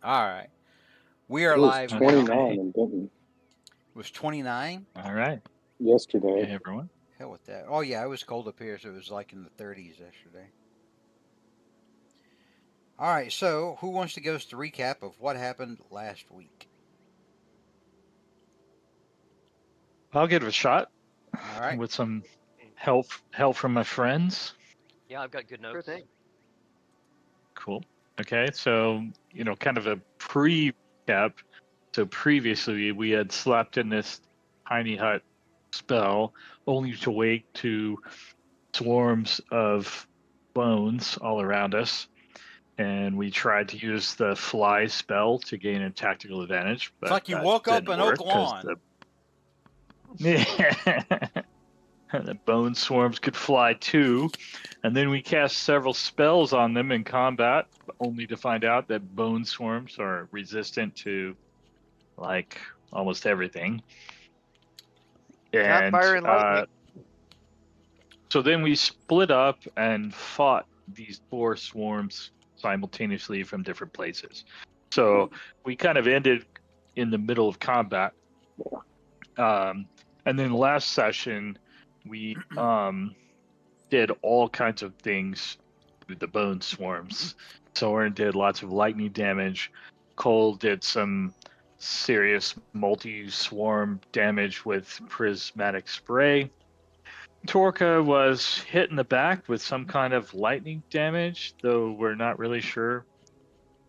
All right. We are It was live now. 29 and didn't It was 29. All right. yesterday. Hey, everyone. Hell with that. Oh, yeah, it was cold up here, so it was like in the 30s yesterday. All right, so who wants to give us the recap of what happened last week? I'll give it a shot All right. with some help from my friends. Yeah, I've got good Sure notes. thing. Cool. Okay, so kind of a pre-cap. So previously we had slept in this tiny hut spell, only to wake to swarms of bones all around us. And we tried to use the fly spell to gain a tactical advantage, but It's like you that woke up didn't in Oak work because Lawn. the bone swarms could fly too. And then we cast several spells on them in combat, only to find out that bone swarms are resistant to like almost everything. Not And fire and lightning. so then we split up and fought these 4 swarms simultaneously from different places. So we kind of ended in the middle of combat. And then last session, we did all kinds of things with the bone swarms. Soren did lots of lightning damage. Cole did some serious multi-swarm damage with prismatic spray. Torka was hit in the back with some kind of lightning damage, though we're not really sure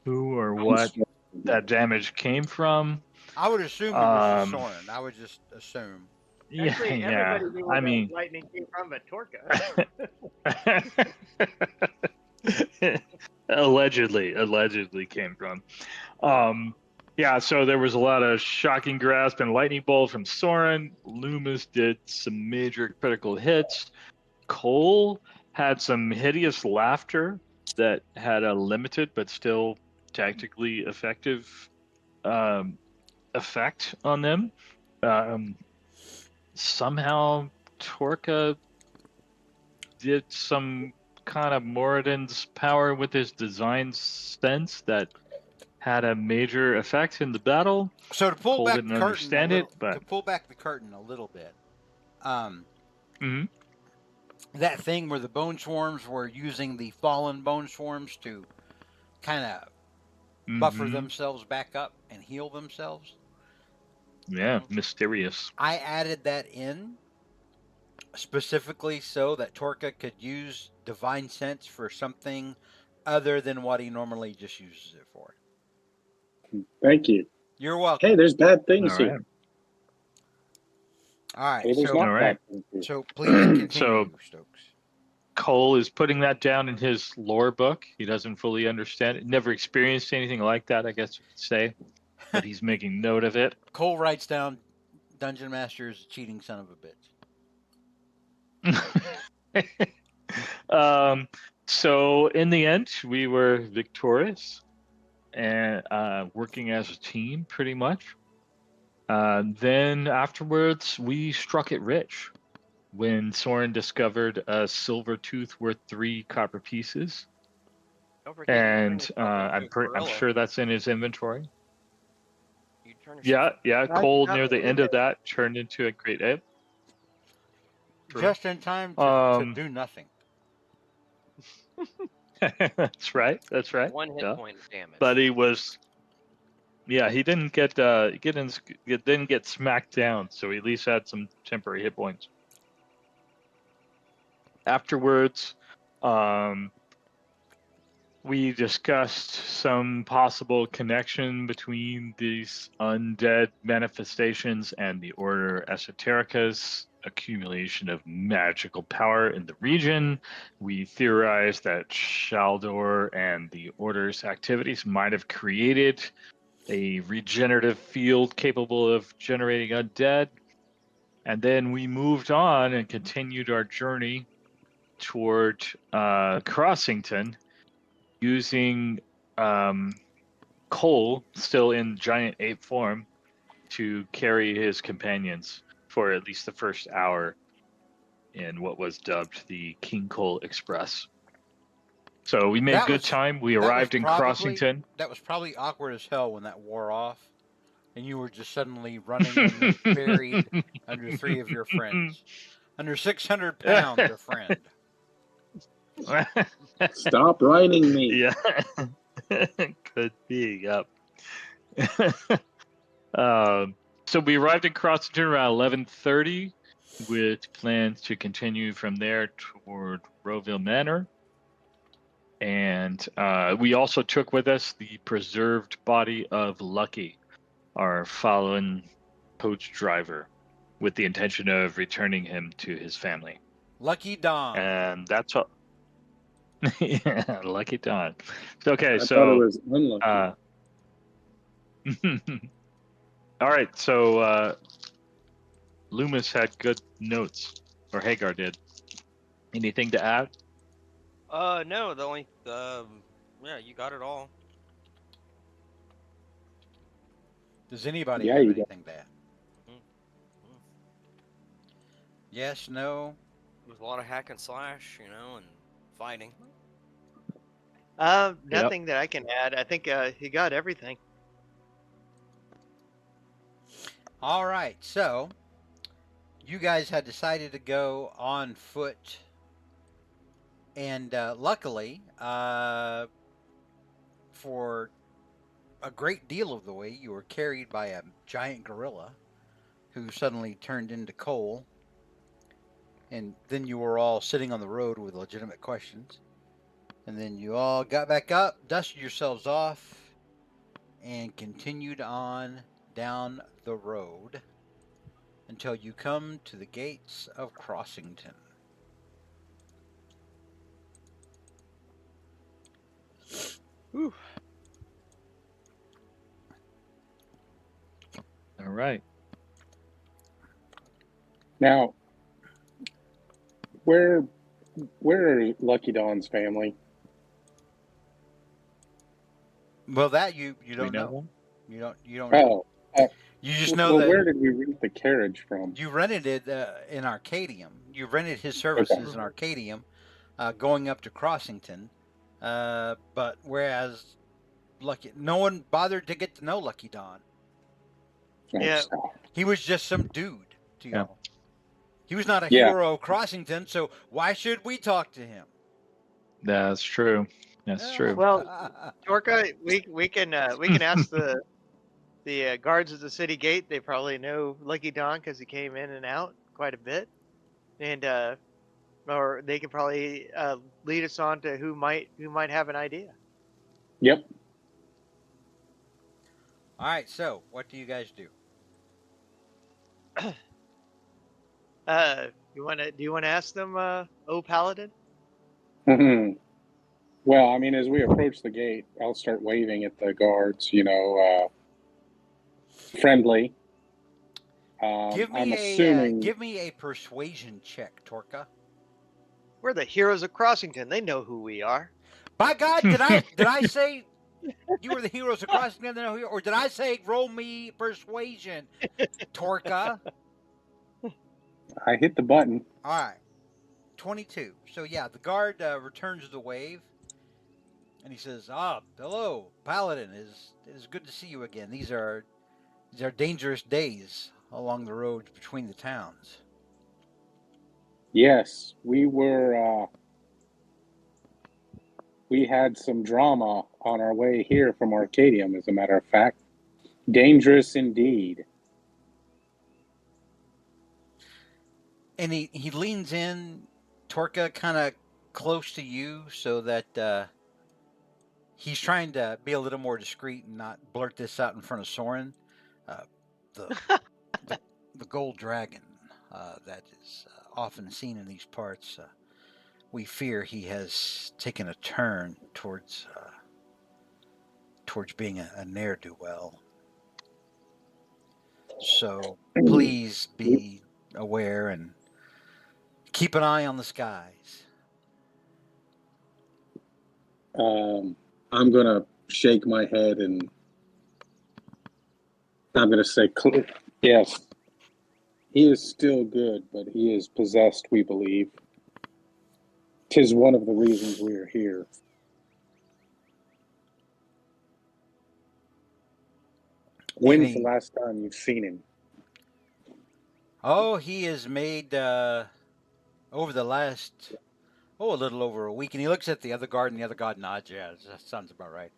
who or what that damage came from. I would assume it was Soren. I would just assume. Actually, Yeah. everybody knew I where mean, the lightning came from, but Torka. allegedly came from. Yeah, so there was a lot of shocking grasp and lightning bolt from Soren. Loomis did some major critical hits. Cole had some hideous laughter that had a limited but still tactically effective effect on them. Somehow Torka did some kind of Moradin's power with his design sense that had a major effect in the battle. So to pull Cole back didn't the curtain understand a little, it, but to pull back the curtain a little bit, Mhm. that thing where the bone swarms were using the fallen bone swarms to kind of buffer Mhm. themselves back up and heal themselves. Yeah, mysterious. I added that in specifically so that Torka could use divine sense for something other than what he normally just uses it for. Thank you. You're welcome. Hey, there's bad All things right. here. All right. Hey, there's So, not All bad right. things here. so please continue, So Stokes. Cole is putting that down in his lore book. He doesn't fully understand it. Never experienced anything like that, I guess you could say. But he's making note of it. Cole writes down Dungeon Master is a cheating son of a bitch. So in the end, we were victorious and working as a team pretty much. Then afterwards, we struck it rich when Soren discovered a silver tooth worth 3 copper pieces. Don't forget, And I'm sure that's in his inventory. You turn yourself. Yeah. Cole near the end of that turned into a great ape. Just in time to do nothing. That's right. 1 hit point of damage. But he was, he didn't didn't get smacked down, so he at least had some temporary hit points. Afterwards, we discussed some possible connection between these undead manifestations and the Order Esoterica's accumulation of magical power in the region. We theorized that Shaldor and the Order's activities might have created a regenerative field capable of generating undead. And then we moved on and continued our journey toward Crossington, using Cole, still in giant ape form, to carry his companions for at least the first hour in what was dubbed the King Cole Express. So we made That good was- time. We that was arrived in probably- Crossington. That was probably awkward as hell when that wore off, and you were just suddenly running and buried under 3 of your friends, under 600 pounds of friend. Stop writing me. Yeah, could be. Yep. So we arrived in Crossington around 11:30, with plans to continue from there toward Rowville Manor. And we also took with us the preserved body of Lucky, our fallen coach driver, with the intention of returning him to his family. Lucky Don. And that's all. Yeah, Lucky Don. Okay, I thought it so was unlucky. all right, so Loomis had good notes, or Hagar did. Anything to add? No, the only yeah, you got it all. Does anybody Yeah, have you got- anything to add? Yes, no. There's a lot of hack and slash, and fighting. Nothing that I can add. I think he got everything. All right, so you guys had decided to go on foot, and luckily, for a great deal of the way, you were carried by a giant gorilla who suddenly turned into coal, and then you were all sitting on the road with legitimate questions, and then you all got back up, dusted yourselves off, and continued on down the road until you come to the gates of Crossington. Whew. All right. Now, where are Lucky Don's family? Well, that you We don't know. one? You don't know. Oh, You just know well, that where did we rent the carriage from? you rented it in Arcadium. You rented his services in Arcadium, going up to Crossington. But whereas no one bothered to get to know Lucky Don. Oh, Yeah. stop. He was just some dude to Yeah. y'all. He was not a Yeah. hero of Crossington, so why should we talk to him? That's true. That's true. Well, Torka, we can ask the guards at the city gate. They probably know Lucky Don because he came in and out quite a bit, and or they can probably lead us on to who might have an idea. Yep. All right, so what do you guys do? Do you want to ask them, oh Paladin? Well, I mean, as we approach the gate, I'll start waving at the guards, friendly. Give I'm me assuming. give me a persuasion check, Torka. We're the heroes of Crossington. They know who we are. By God, did I say you were the heroes of Crossington, or did I say roll me persuasion, Torka? I hit the button. All right, 22. So yeah, the guard returns the wave, and he says, hello, Paladin. It is good to see you again. These are dangerous days along the roads between the towns. Yes, we were. We had some drama on our way here from Arcadium, as a matter of fact. Dangerous indeed. And he leans in, Torka, kind of close to you, so that he's trying to be a little more discreet and not blurt this out in front of Soren. The gold dragon that is often seen in these parts. We fear he has taken a turn towards being a ne'er-do-well. So please be aware and keep an eye on the skies. I'm going to shake my head and I'm going to say, yes, he is still good, but he is possessed, we believe. 'Tis one of the reasons we are here. When's the Any? last time you've seen him? Oh, he has made over the last a little over a week, and he looks at the other guard, and the other guard nods. Yeah, that sounds about right.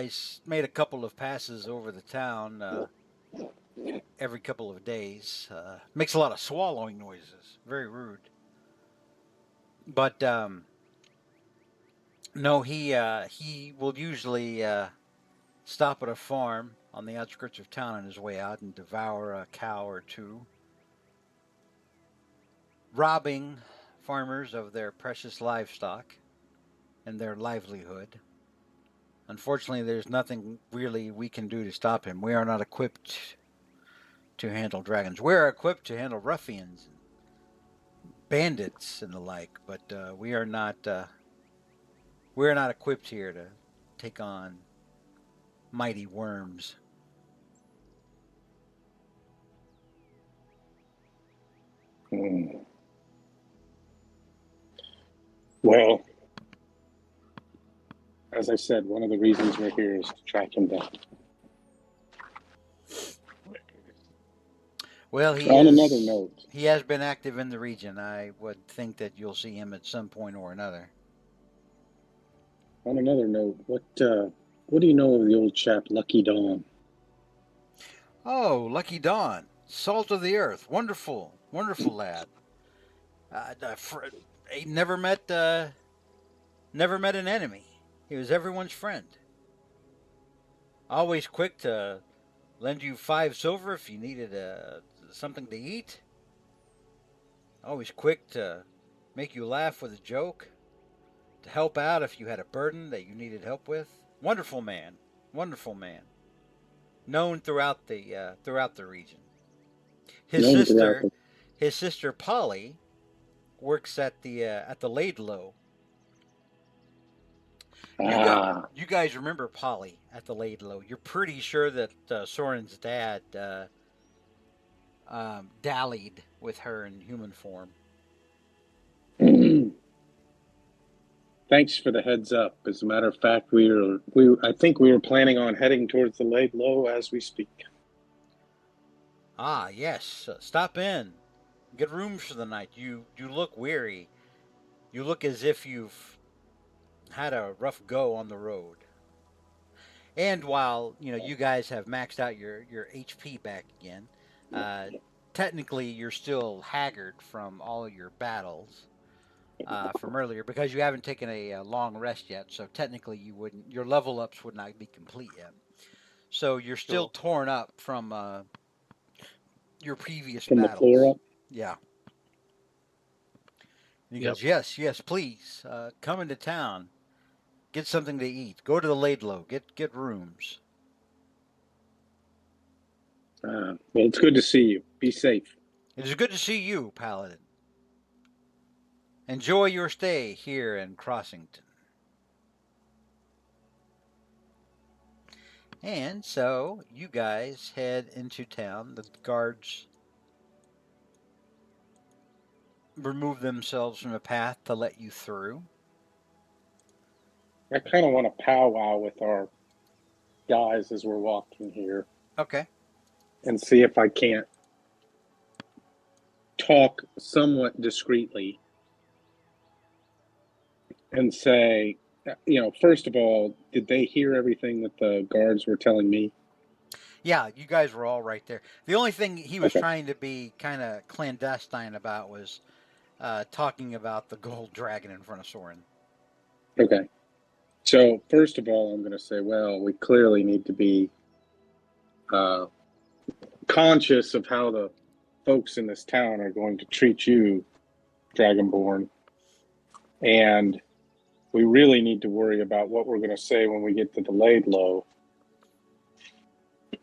He's made a couple of passes over the town every couple of days. Makes a lot of swallowing noises. Very rude. But no, he will usually stop at a farm on the outskirts of town on his way out and devour a cow or two, robbing farmers of their precious livestock and their livelihood. Unfortunately, there's nothing really we can do to stop him. We are not equipped to handle dragons. We're equipped to handle ruffians, bandits, and the like, but we are not. We're not equipped here to take on mighty worms. Hmm. Well, as I said, one of the reasons we're here is to track him down. Well, On another note, he has been active in the region. I would think that you'll see him at some point or another. what do you know of the old chap Lucky Dawn? Oh, Lucky Dawn, salt of the earth, wonderful, wonderful lad. He never met an enemy. He was everyone's friend. Always quick to lend you 5 silver if you needed something to eat. Always quick to make you laugh with a joke. To help out if you had a burden that you needed help with. Wonderful man, wonderful man. Known throughout the region. His Known throughout sister, his sister Polly, works at the Laidlow. You guys remember Polly at the Laidlow? You're pretty sure that Soren's dad dallied with her in human form. Thanks for the heads up. As a matter of fact, I think we were planning on heading towards the Lake Low as we speak. Ah, yes. Stop in. Get rooms for the night. You look weary. You look as if you've had a rough go on the road. And while you guys have maxed out your HP back again, technically you're still haggard from all your battles from earlier because you haven't taken a long rest yet. So technically your level ups would not be complete yet. So you're still torn up from your previous From battles. the floor up? Yeah. And he goes, yes, please, come into town, get something to eat, go to the Laidlow, get rooms. Well, it's good to see you. Be safe. It is good to see you, Paladin. Enjoy your stay here in Crossington. And so you guys head into town. The guards remove themselves from the path to let you through. I kind of want to powwow with our guys as we're walking here. Okay. And see if I can't talk somewhat discreetly and say, first of all, did they hear everything that the guards were telling me? Yeah, you guys were all right there. The only thing he was Okay. trying to be kind of clandestine about was talking about the gold dragon in front of Soren. Okay. So, first of all, I'm going to say, well, we clearly need to be conscious of how the folks in this town are going to treat you, Dragonborn. And we really need to worry about what we're going to say when we get to the Laidlow.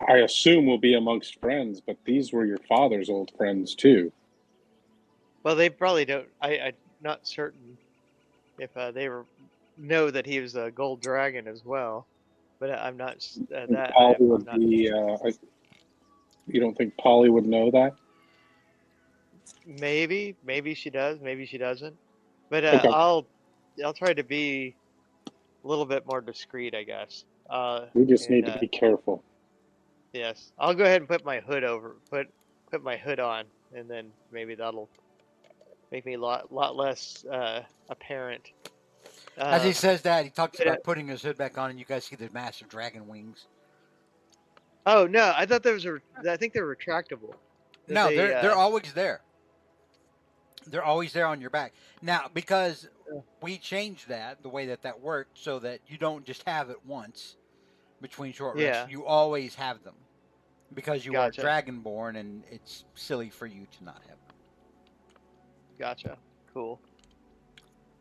I assume we'll be amongst friends, but these were your father's old friends, too. Well, they probably don't. I'm not certain if they know that he was a gold dragon as well, but I'm not that. Polly I'm would not, be. You don't think Polly would know that? maybe she does, maybe she doesn't. But Okay. I'll try to be a little bit more discreet, I guess. We just need to be careful. Yes, I'll go ahead and put my hood over. Put my hood on, and then maybe that'll make me a lot less apparent. As he Um, says that, he talks but, about putting his hood back on, and you guys see the massive dragon wings. oh no, I thought those were. I think they're retractable. That No, they. they're always there. They're always there on your back. Now, because Oh. we changed that, the way that worked, so that you don't just have it once between short rests. Yeah, You always have them because you are gotcha, dragonborn, and it's silly for you to not have them. gotcha. Cool.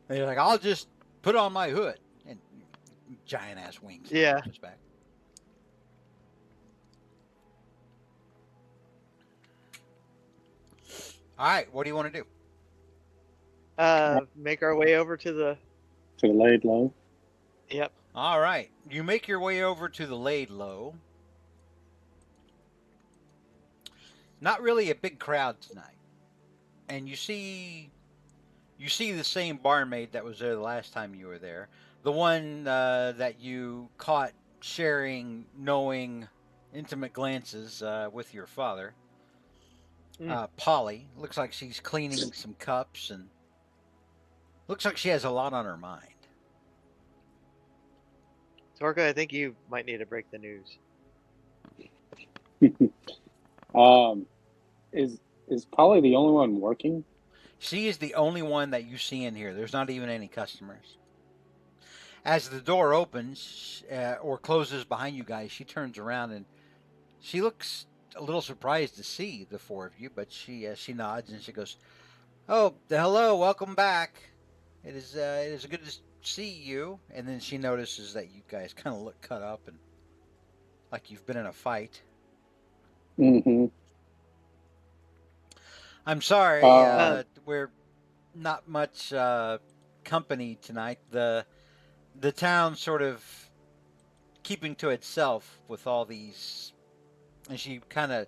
And you're like, I'll just put on my hood and giant ass wings. Yeah. Just back. All right, what do you want to do? Make our way over to the. To the laid low. Yep. All right, you make your way over to the laid low. Not really a big crowd tonight, and you see the same barmaid that was there the last time you were there, the one that you caught sharing knowing, intimate glances with your father. Polly looks like she's cleaning some cups, and looks like she has a lot on her mind. Torka, I think you might need to break the news. Is Polly the only one working? She is the only one that you see in here. There's not even any customers. As the door opens or closes behind you guys, she turns around and she looks a little surprised to see the four of you, but she nods and she goes, "Oh, hello, welcome back. It is good to see you." And then she notices that you guys kind of look cut up and like you've been in a fight. Mm-hmm. I'm sorry, we're not much company tonight. The town sort of keeping to itself with all these, and she kind of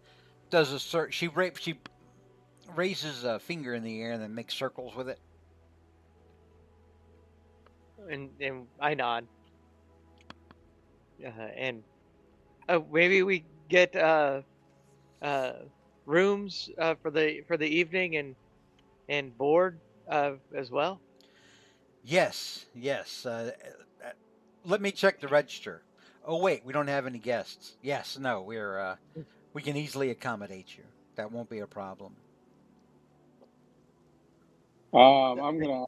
does a she raises a finger in the air and then makes circles with it. And I nod. And maybe we get rooms for the evening and board as well. Yes. Let me check the register. Oh wait, we don't have any guests. Yes, no, we can easily accommodate you. That won't be a problem. I'm gonna.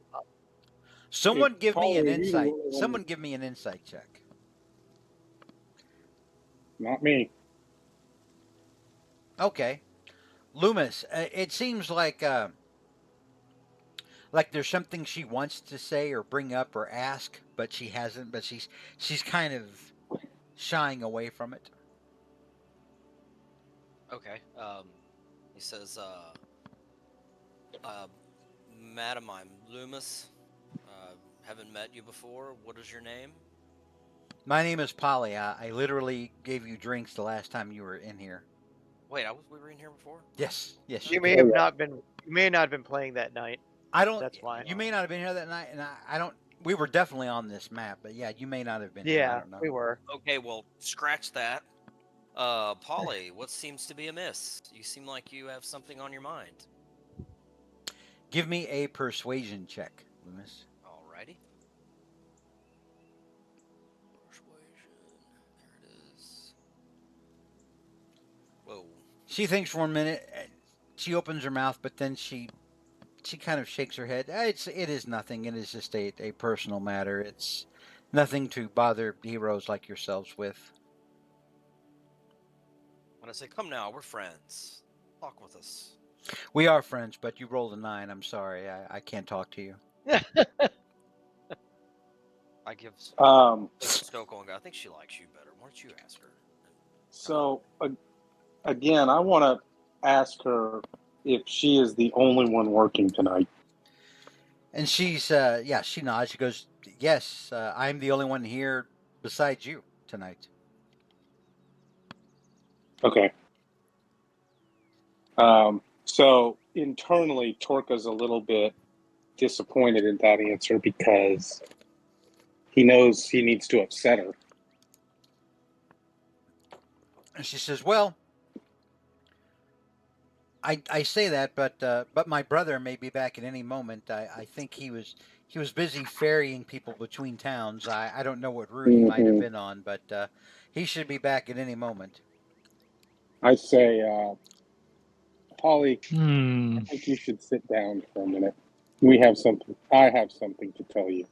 Someone If give me Polly, an are you the insight. only one Someone give me an insight check. Not me. Okay. Loomis, it seems like there's something she wants to say or bring up or ask, but she hasn't. But she's kind of shying away from it. Okay. He says, Madam, I'm Loomis. Haven't met you before. What is your name? My name is Polly. I literally gave you drinks the last time you were in here. Wait, we were in here before? Yes. You may have not been. You may not have been playing that night. I don't. That's why. You may not have been here that night, and I don't. We were definitely on this map, but yeah, you may not have been here. I Yeah, don't know. we were. Okay, well, scratch that. Polly, what seems to be amiss? You seem like you have something on your mind. Give me a persuasion check, Loomis. Alrighty. Persuasion. There it is. Whoa. She thinks for a minute. She opens her mouth, but then she kind of shakes her head. It is nothing. It is just a personal matter. It's nothing to bother heroes like yourselves with. When I say, come now, we're friends. Talk with us. We are friends, but you rolled a 9. I'm sorry. I can't talk to you. I give Stoke on. I think she likes you better. Why don't you ask her? So again, I want to ask her if she is the only one working tonight. And she's she nods. She goes, "Yes, I'm the only one here besides you tonight." Okay. So internally, Torka's a little bit disappointed in that answer because he knows he needs to upset her. And she says, "Well, I say that, but my brother may be back at any moment. I think he was busy ferrying people between towns. I don't know what route he might have Hmm. been on, but he should be back at any moment." I say, Polly, Hmm. I think you should sit down for a minute. We have something. I have something to tell you.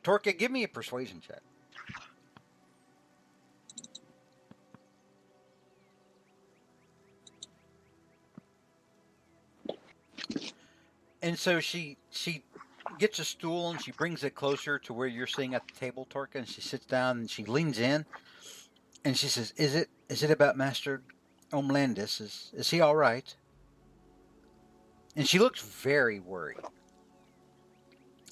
Torka, give me a persuasion check. And so she gets a stool and she brings it closer to where you're sitting at the table, Torka, and she sits down and she leans in and she says, "Is it about Master Omlandis? Is he all right?" And she looks very worried.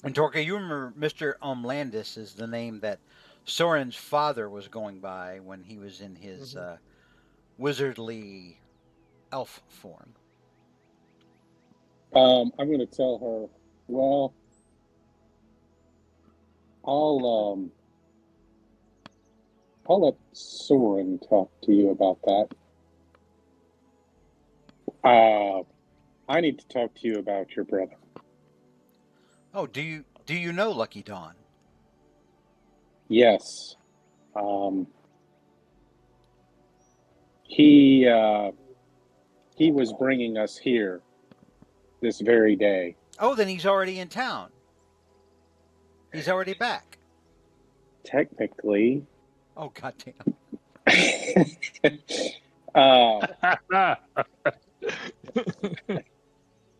And Torka, you remember Mr. Omlandis is the name that Soren's father was going by when he was in his Mhm. wizardly elf form. I'm going to tell her. Well, I'll I'll let Soren talk to you about that. I need to talk to you about your brother. Oh, do you know Lucky Dawn? Yes. He was bringing us here this very day. Oh, then he's already in town. He's already back. Technically. Oh, goddamn.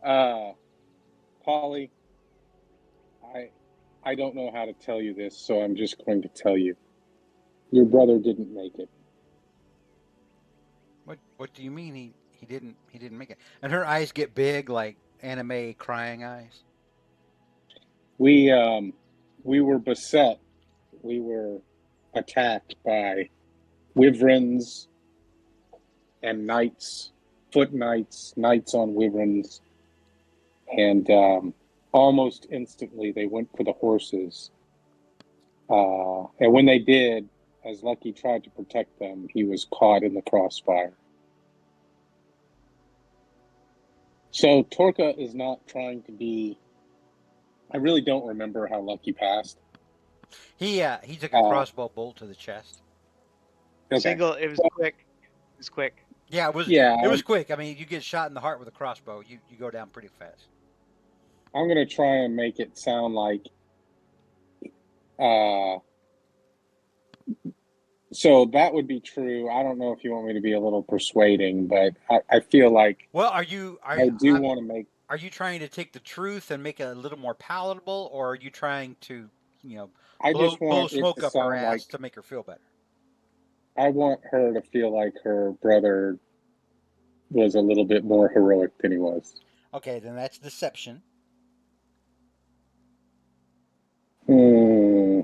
uh, Polly, I don't know how to tell you this, so I'm just going to tell you. Your brother didn't make it. What do you mean he didn't make it? And her eyes get big like anime crying eyes. We were beset. We were attacked by wyverns and knights, foot knights, knights on wyverns, and almost instantly they went for the horses. And when they did, as Lucky tried to protect them, he was caught in the crossfire. So Torka is not trying to be. I really don't remember how Lucky passed. He took a Uh, crossbow bolt to the chest. okay. Single. It was quick. It was quick. Yeah, it was Yeah, it was quick. I mean, you get shot in the heart with a crossbow, you go down pretty fast. I'm going to try and make it sound like. Uh, so that would be true. I don't know if you want me to be a little persuading, but I feel like Well, are you are I do want to make. are you trying to take the truth and make it a little more palatable, or are you trying to, I blow just blow want it smoke to up her sound like. ass to make her feel better? I want her to feel like her brother was a little bit more heroic than he was. Okay, then that's deception. Hmm.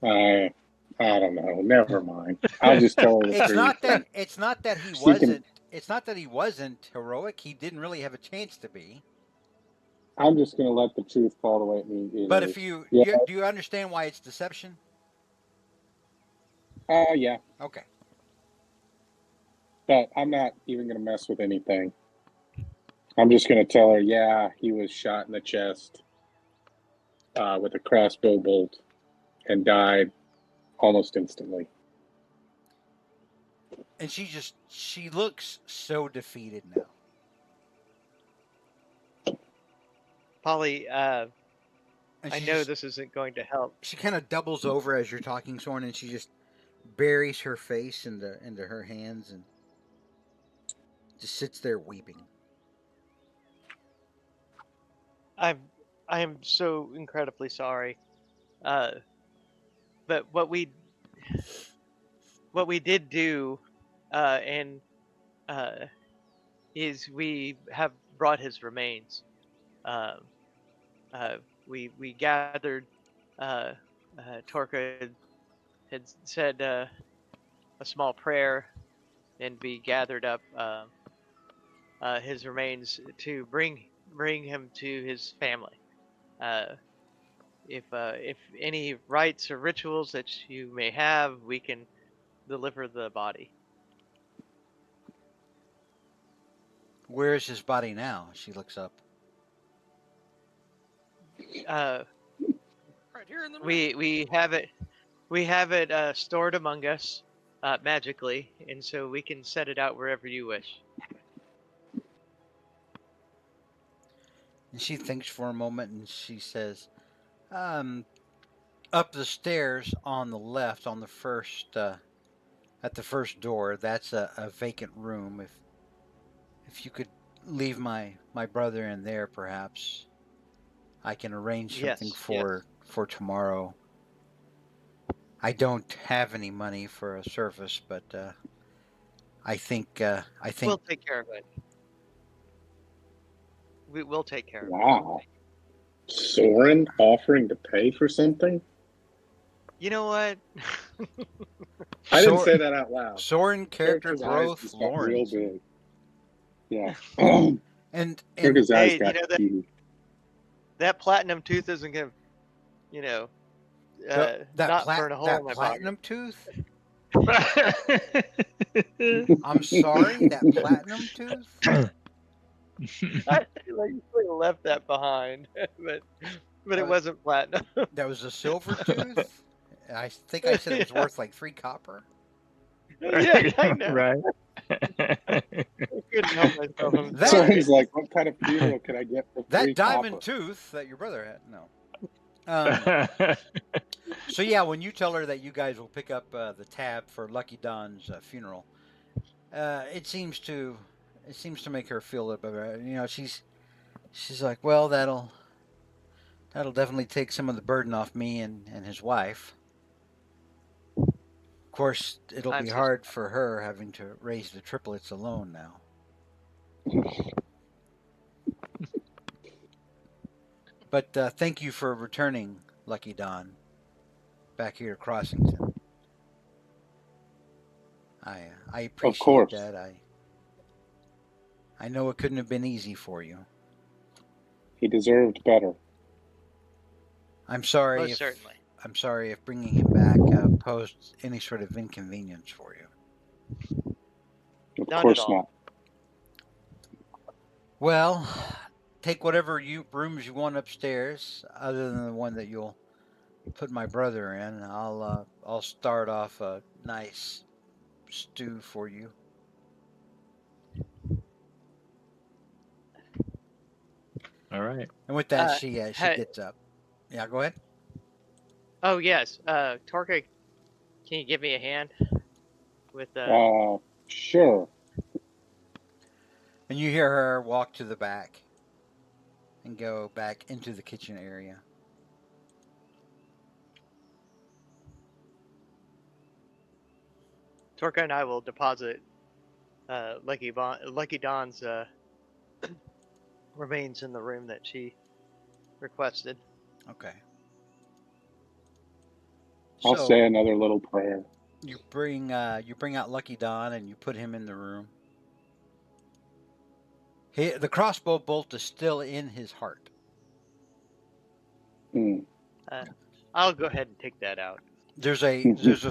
I I don't know. Never mind. I'll just tell her the It's truth. not that it's not that he She can. wasn't it's not that he wasn't heroic. He didn't really have a chance to be. I'm just gonna let the truth fall the way it But if is. Yeah. do you understand why it's deception? Yeah. Okay. But I'm not even gonna mess with anything. I'm just gonna tell her, yeah, he was shot in the chest with a crossbow bolt and died almost instantly. And she looks so defeated now. Polly, And I know this isn't going to help. she kind of doubles over as you're talking, Soren, and she just buries her face into her hands and just sits there weeping. I am so incredibly sorry. Uh, but what we did do, and is we have brought his remains. Uh, uh, we gathered. Uh, Torka had said a small prayer, and we gathered up his remains to bring him to his family. Uh, if any rites or rituals that you may have, we can deliver the body. Where is his body now? She looks up. Uh, Right here in the room. we have it stored among us magically, and so we can set it out wherever you wish. And she thinks for a moment and she says, up the stairs on the left, on the first, at the first door, that's a vacant room. If you could leave my brother in there, perhaps I can arrange something Yes, yes. for tomorrow. I don't have any money for a service, but I think We'll take care of it. We will take care of it. Wow. Soren offering to pay for something? You know what? I didn't Sor- say that out loud. Soren character Character's eyes growth, just got real Lawrence. big. Yeah. And Character's eyes Hey, got you know that- huge. that platinum tooth isn't gonna, you know, not burn a hole in my platinum pocket. tooth. I'm sorry, that platinum tooth. I like left that behind, but it wasn't platinum. That was a silver tooth. I think I said it was Yeah. worth like 3 copper. Yeah, I know. Right. I couldn't help myself. I'm That- sorry. Soren's like, what kind of funeral could I get for That free diamond copper? tooth that your brother had. No. So yeah, when you tell her that you guys will pick up the tab for Lucky Don's funeral, it seems to make her feel a little bit better. You know, she's like, well, that'll definitely take some of the burden off me and his wife. Of course, it'll I'm be so hard for her having to raise the triplets alone now. But thank you for returning, Lucky Don, back here to Crossington. I appreciate course. that. I know it couldn't have been easy for you. He deserved better. I'm sorry. Most certainly. I'm sorry if bringing him back posed any sort of inconvenience for you. Of Not at course all. not. Well, take whatever rooms you want upstairs, other than the one that you'll put my brother in. I'll start off a nice stew for you. All right. And with that, she hey- gets up. Yeah, go ahead. Oh yes, Torka, can you give me a hand with Sure. And you hear her walk to the back and go back into the kitchen area. Torka and I will deposit Lucky Don's remains in the room that she requested. Okay. I'll So say another little prayer. you bring out Lucky Don and you put him in the room. The crossbow bolt is still in his heart. Hmm. I'll go ahead and take that out. There's a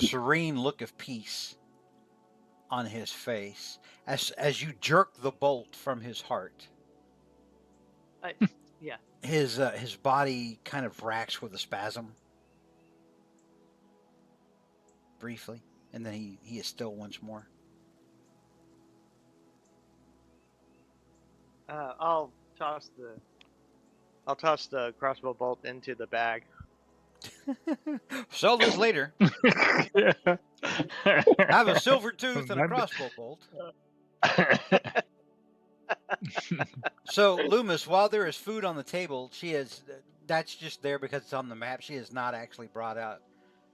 serene look of peace on his face as you jerk the bolt from his heart. Yeah. His body kind of racks with a spasm briefly, and then he is still once more. I'll toss the crossbow bolt into the bag. Sell this later. Have a silver tooth and a crossbow bolt. So, Loomis, while there is food on the table, that's just there because it's on the map. She has not actually brought out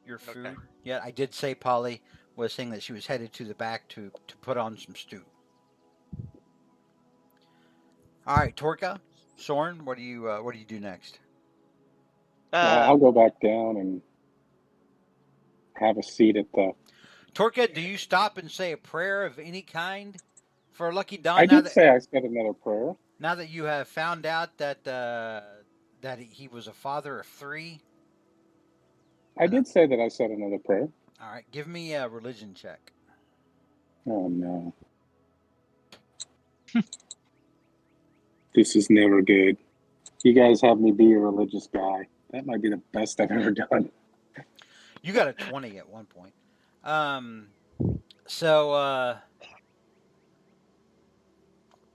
your food Okay. yet. I did say Polly was saying that she was headed to the back to put on some stew. All right, Torka, Soren, what do you do next? I'll go back down and have a seat at the. Torka, do you stop and say a prayer of any kind for Lucky Don? I did say I said another prayer. Now that you have found out that he was a father of 3. I did say that I said another prayer. All right, give me a religion check. Oh no. This is never good. You guys have me be a religious guy. That might be the best I've ever done. You got a 20 at one point. So,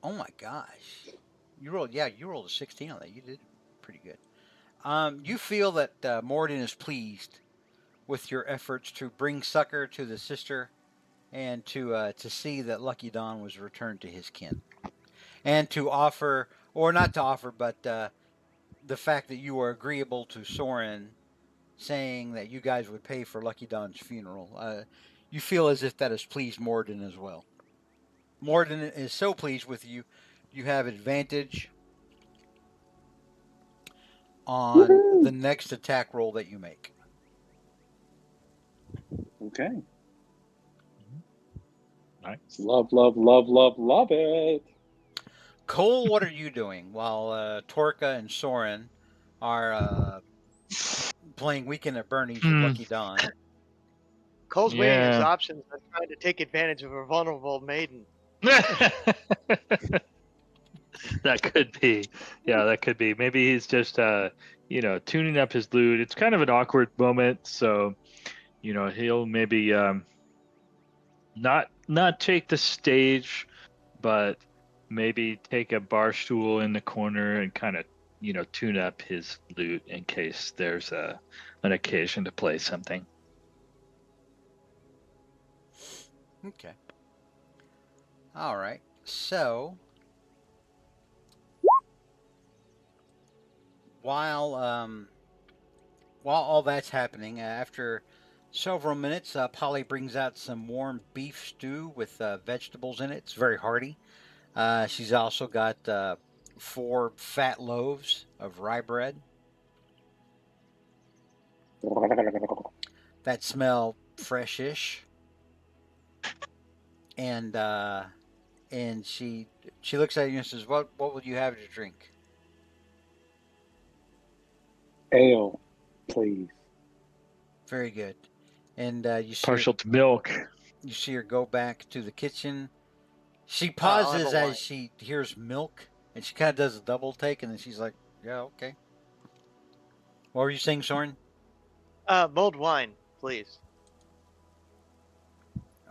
oh my gosh. You rolled a 16 on that. You did pretty good. You feel that Morden is pleased with your efforts to bring succor to the sister and to see that Lucky Dawn was returned to his kin. And to offer, or not to offer, but the fact that you were agreeable to Soren saying that you guys would pay for Lucky Dawn's funeral. You feel as if that has pleased Morden as well. Morden is so pleased with you, you have advantage on the next attack roll that you make. Okay. Nice. Love, love, love, love, love it. Cole, what are you doing while Torka and Soren are playing Weekend at Bernie's with Lucky Dawn? Cole's weighing his Yeah. options and trying to take advantage of a vulnerable maiden. That could be. Yeah, that could be. Maybe he's just tuning up his loot. It's kind of an awkward moment, so he'll maybe not take the stage, but maybe take a bar stool in the corner and kind of tune up his loot in case there's an occasion to play something. Okay. All right. So while all that's happening, after several minutes, Polly brings out some warm beef stew with vegetables in it. It's very hearty. She's also got 4 fat loaves of rye bread that smell freshish, and she looks at you and says, "What would you have to drink?" Ale, please. Very good. And Partial to milk. you see her go back to the kitchen. She I'll have pauses a wine. as she hears milk, and she kind of does a double take, and then she's like, "Yeah, okay." What were you saying, Soren? Mulled wine, please.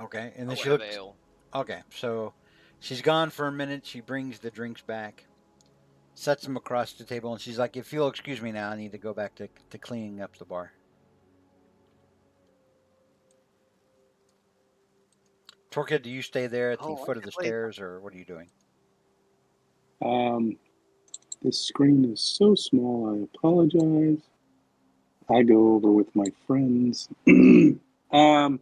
Okay, and I then will she have looks. ale. Okay, so she's gone for a minute. She brings the drinks back, sets them across the table, and she's like, "If you'll excuse me now, I need to go back to cleaning up the bar." Torka, do you stay there at the Oh, I foot of the can't wait. stairs, or what are you doing? This screen is so small, I apologize. I go over with my friends. Then I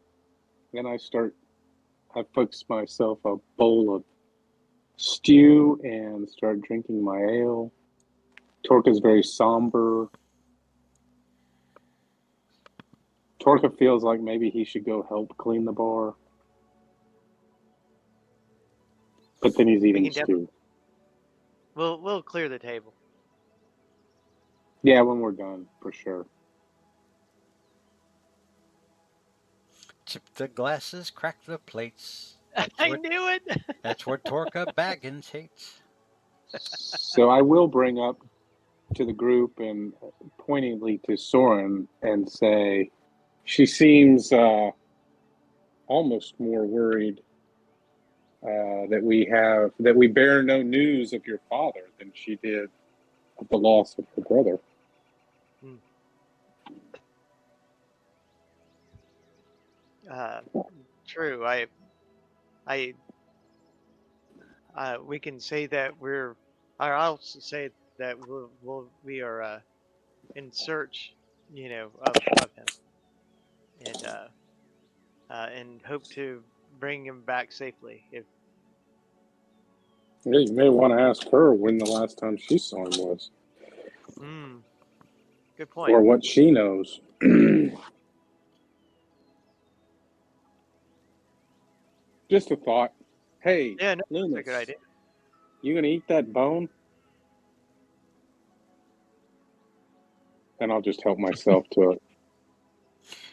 fix myself a bowl of stew and start drinking my ale. Torka's very somber. Torka feels like maybe he should go help clean the bar. But then he's eating can stew. We'll clear the table. Yeah, when we're done, for sure. Chip the glasses, crack the plates. I knew it. That's what Torka Baggins hates. So I will bring up to the group and pointedly to Soren and say, she seems almost more worried that we bear no news of your father than she did of the loss of her brother. True. We can say that I'll also say that we are in search, of him, and hope to bring him back safely. Yeah, you may want to ask her when the last time she saw him was, Good point. or what she knows. Just a thought. Hey, Yeah, no, Loomis, that's a good idea. you gonna eat that bone? And I'll just help myself to it.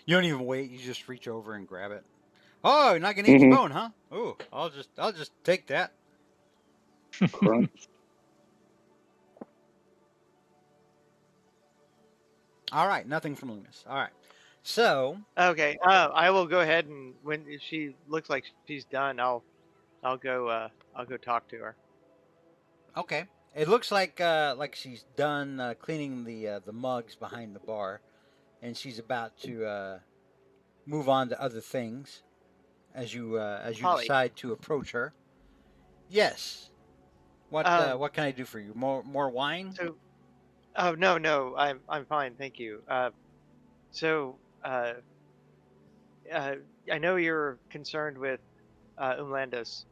You don't even wait. You just reach over and grab it. Oh, you're not gonna eat your Mhm. bone, huh? Oh, I'll just take that. Crunch. All right, nothing from Loomis. All right, so Okay. I will go ahead and when if she looks like she's done, I'll go talk to her. okay, it looks like she's done cleaning the mugs behind the bar, and she's about to move on to other things as you Polly. decide to approach her. Yes. Um. What can I do for you? More wine? So. Oh no, I'm fine, thank you. So uh, I know you're concerned with Umlandus.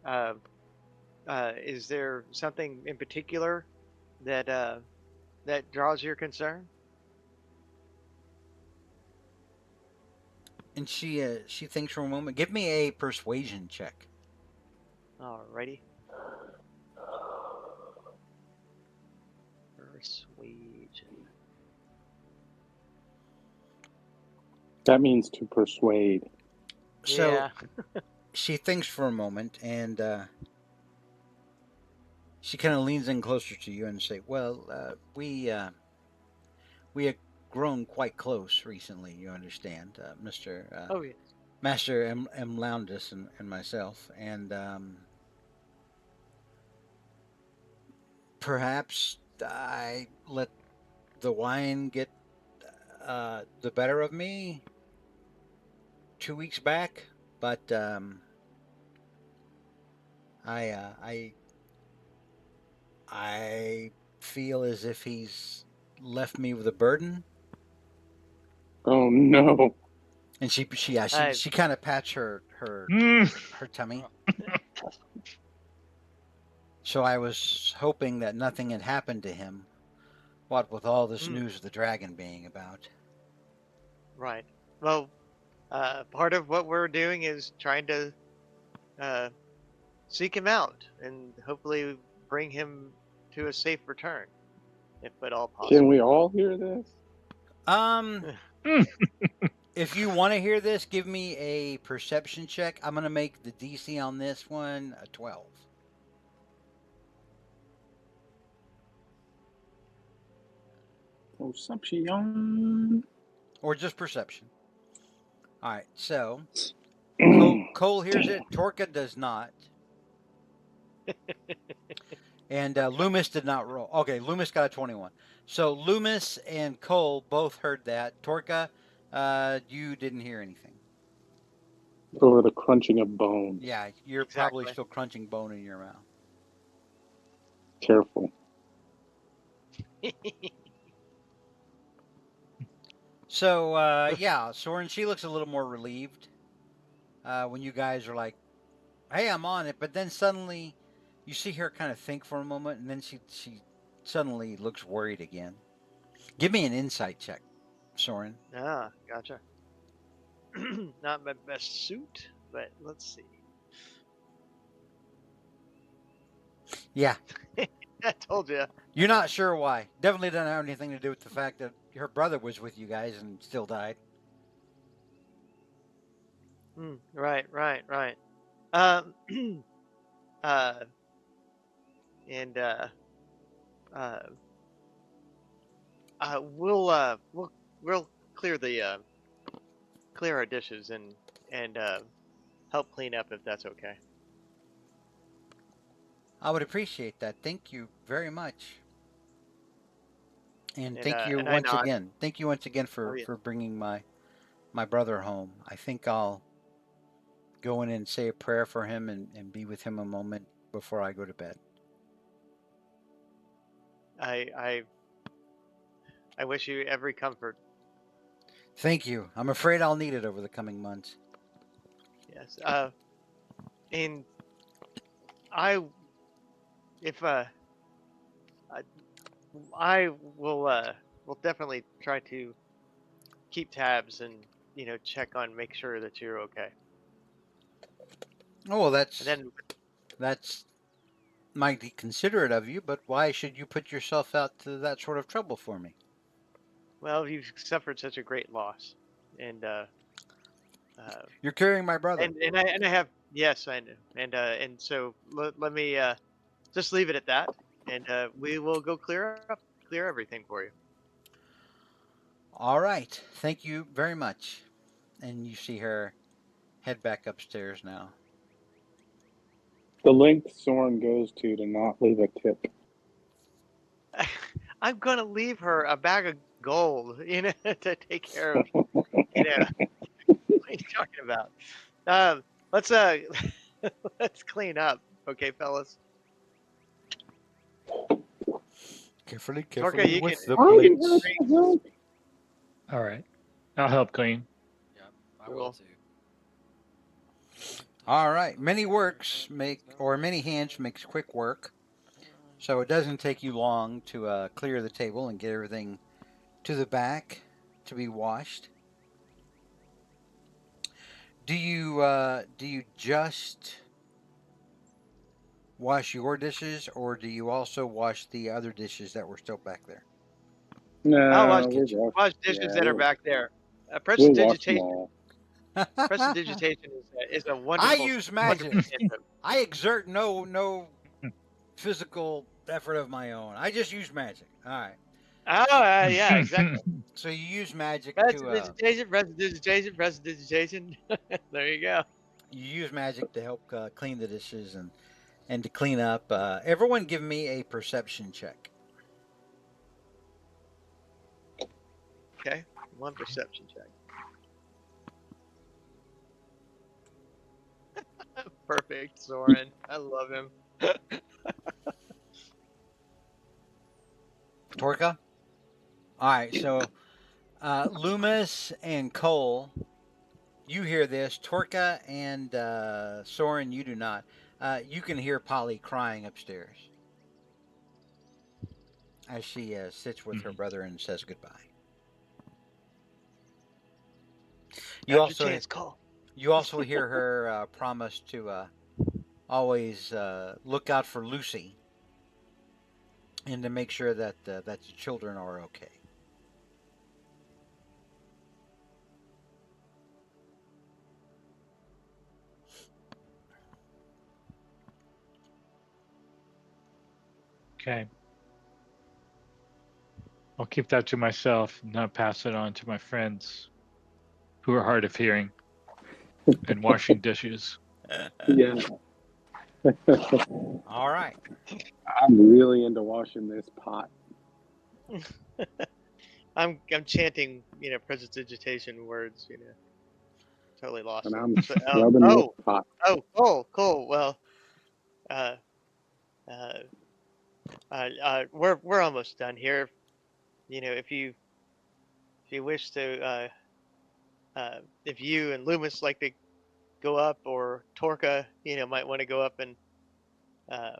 Is there something in particular that that draws your concern? And she thinks for a moment. Give me a persuasion check. Alrighty. Persuasion. That means to persuade. So Yeah. she thinks for a moment, and she kind of leans in closer to you and say, "Well, we have grown quite close recently. You understand, Mister Oh yes. Master M. Loundus and myself, and perhaps I let the wine get the better of me 2 weeks back, but I uh, I I feel as if he's left me with a burden." Oh no. And I she kind of pats Mm. her tummy. So I was hoping that nothing had happened to him. What with all this mm, news of the dragon being about. right. Well, part of what we're doing is trying to uh, seek him out and hopefully bring him to a safe return, if at all Can we possible. all hear this? Um, Mm. if you want to hear this, give me a perception check. I'm gonna make the DC on this one a 12, Perception. or just perception. All right. So Damn. Cole hears it. Torka does not. And Loomis did not roll. Okay, Loomis got a 21. So Loomis and Cole both heard that. Torka, you didn't hear anything. Over the crunching of bones. Yeah, you're probably Exactly. still crunching bone in your mouth. Careful. So yeah, Soren, she looks a little more relieved when you guys are like, "Hey, I'm on it," but then suddenly you see her kind of think for a moment, and then she suddenly looks worried again. Give me an insight check, Soren. Gotcha. Not my best suit, but let's see. Yeah, I told you. you're not sure why. Definitely doesn't have anything to do with the fact that her brother was with you guys and still died. Right. Um, uh, and uh, we'll clear the clear our dishes and help clean up if that's okay. I would appreciate that. Thank you very much. And And I nod. Thank you once again Oh yeah. for bringing my brother home. I think I'll go in and say a prayer for him and be with him a moment before I go to bed. I I wish you every comfort. Thank you. I'm afraid I'll need it over the coming months. Yes. And I if I, I will definitely try to keep tabs and check on make sure that you're okay. Oh well, And then that's mighty considerate of you, but why should you put yourself out to that sort of trouble for me? well, you've suffered such a great loss, and You're carrying my brother. and I have, yes, I know, and so let me just leave it at that, and we will go clear everything for you. All right. Thank you very much. And you see her head back upstairs now. The length Soren goes to not leave a tip. I'm gonna leave her a bag of gold, to take care of, what are you talking about? Let's let's clean up, okay, fellas. Carefully, Torka, carefully you can with the I'll give plates. her some help. All right. I'll help clean. Yeah, I will too. All right. Many hands makes quick work. So it doesn't take you long to clear the table and get everything to the back to be washed. Do you just wash your dishes, or do you also wash the other dishes that were still back there? I'll No, Get you. wash dishes that are we'll, back there. we'll wash them all. Prestidigitation is a I wonderful, use wonderful magic. cantrip. I exert no physical effort of my own. I just use magic. All right. Oh, yeah, exactly. So you use magic Prestidigitation. There you go. to help clean the dishes and to clean up. Everyone, give me a perception check. Okay, one perception check. Perfect, Soren. I love him. Torka. All right. So Loomis and Cole, you hear this. Torka and Soren, you do not. You can hear Polly crying upstairs as she sits with her brother and says goodbye. Cole. You also hear her promise to always look out for Lucy and to make sure that the children are okay. Okay. I'll keep that to myself and not pass it on to my friends who are hard of hearing and washing dishes. Yeah, All right. I'm really into washing this pot. I'm chanting, prestidigitation words, totally lost And it. I'm So, scrubbing this pot. Cool. Well, uh, we're almost done here. If you wish to, if you and Loomis like to go up, or Torka, might want to go up and uh,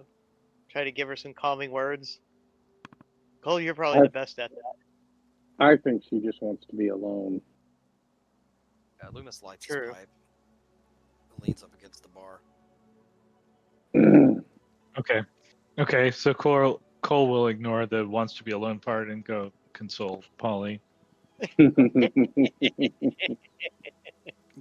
try to give her some calming words. Cole, you're probably I, the best at that. I think she just wants to be alone. Loomis lights his True. pipe and leans up against the bar. Okay. So Cole will ignore the wants to be alone part and go console Polly.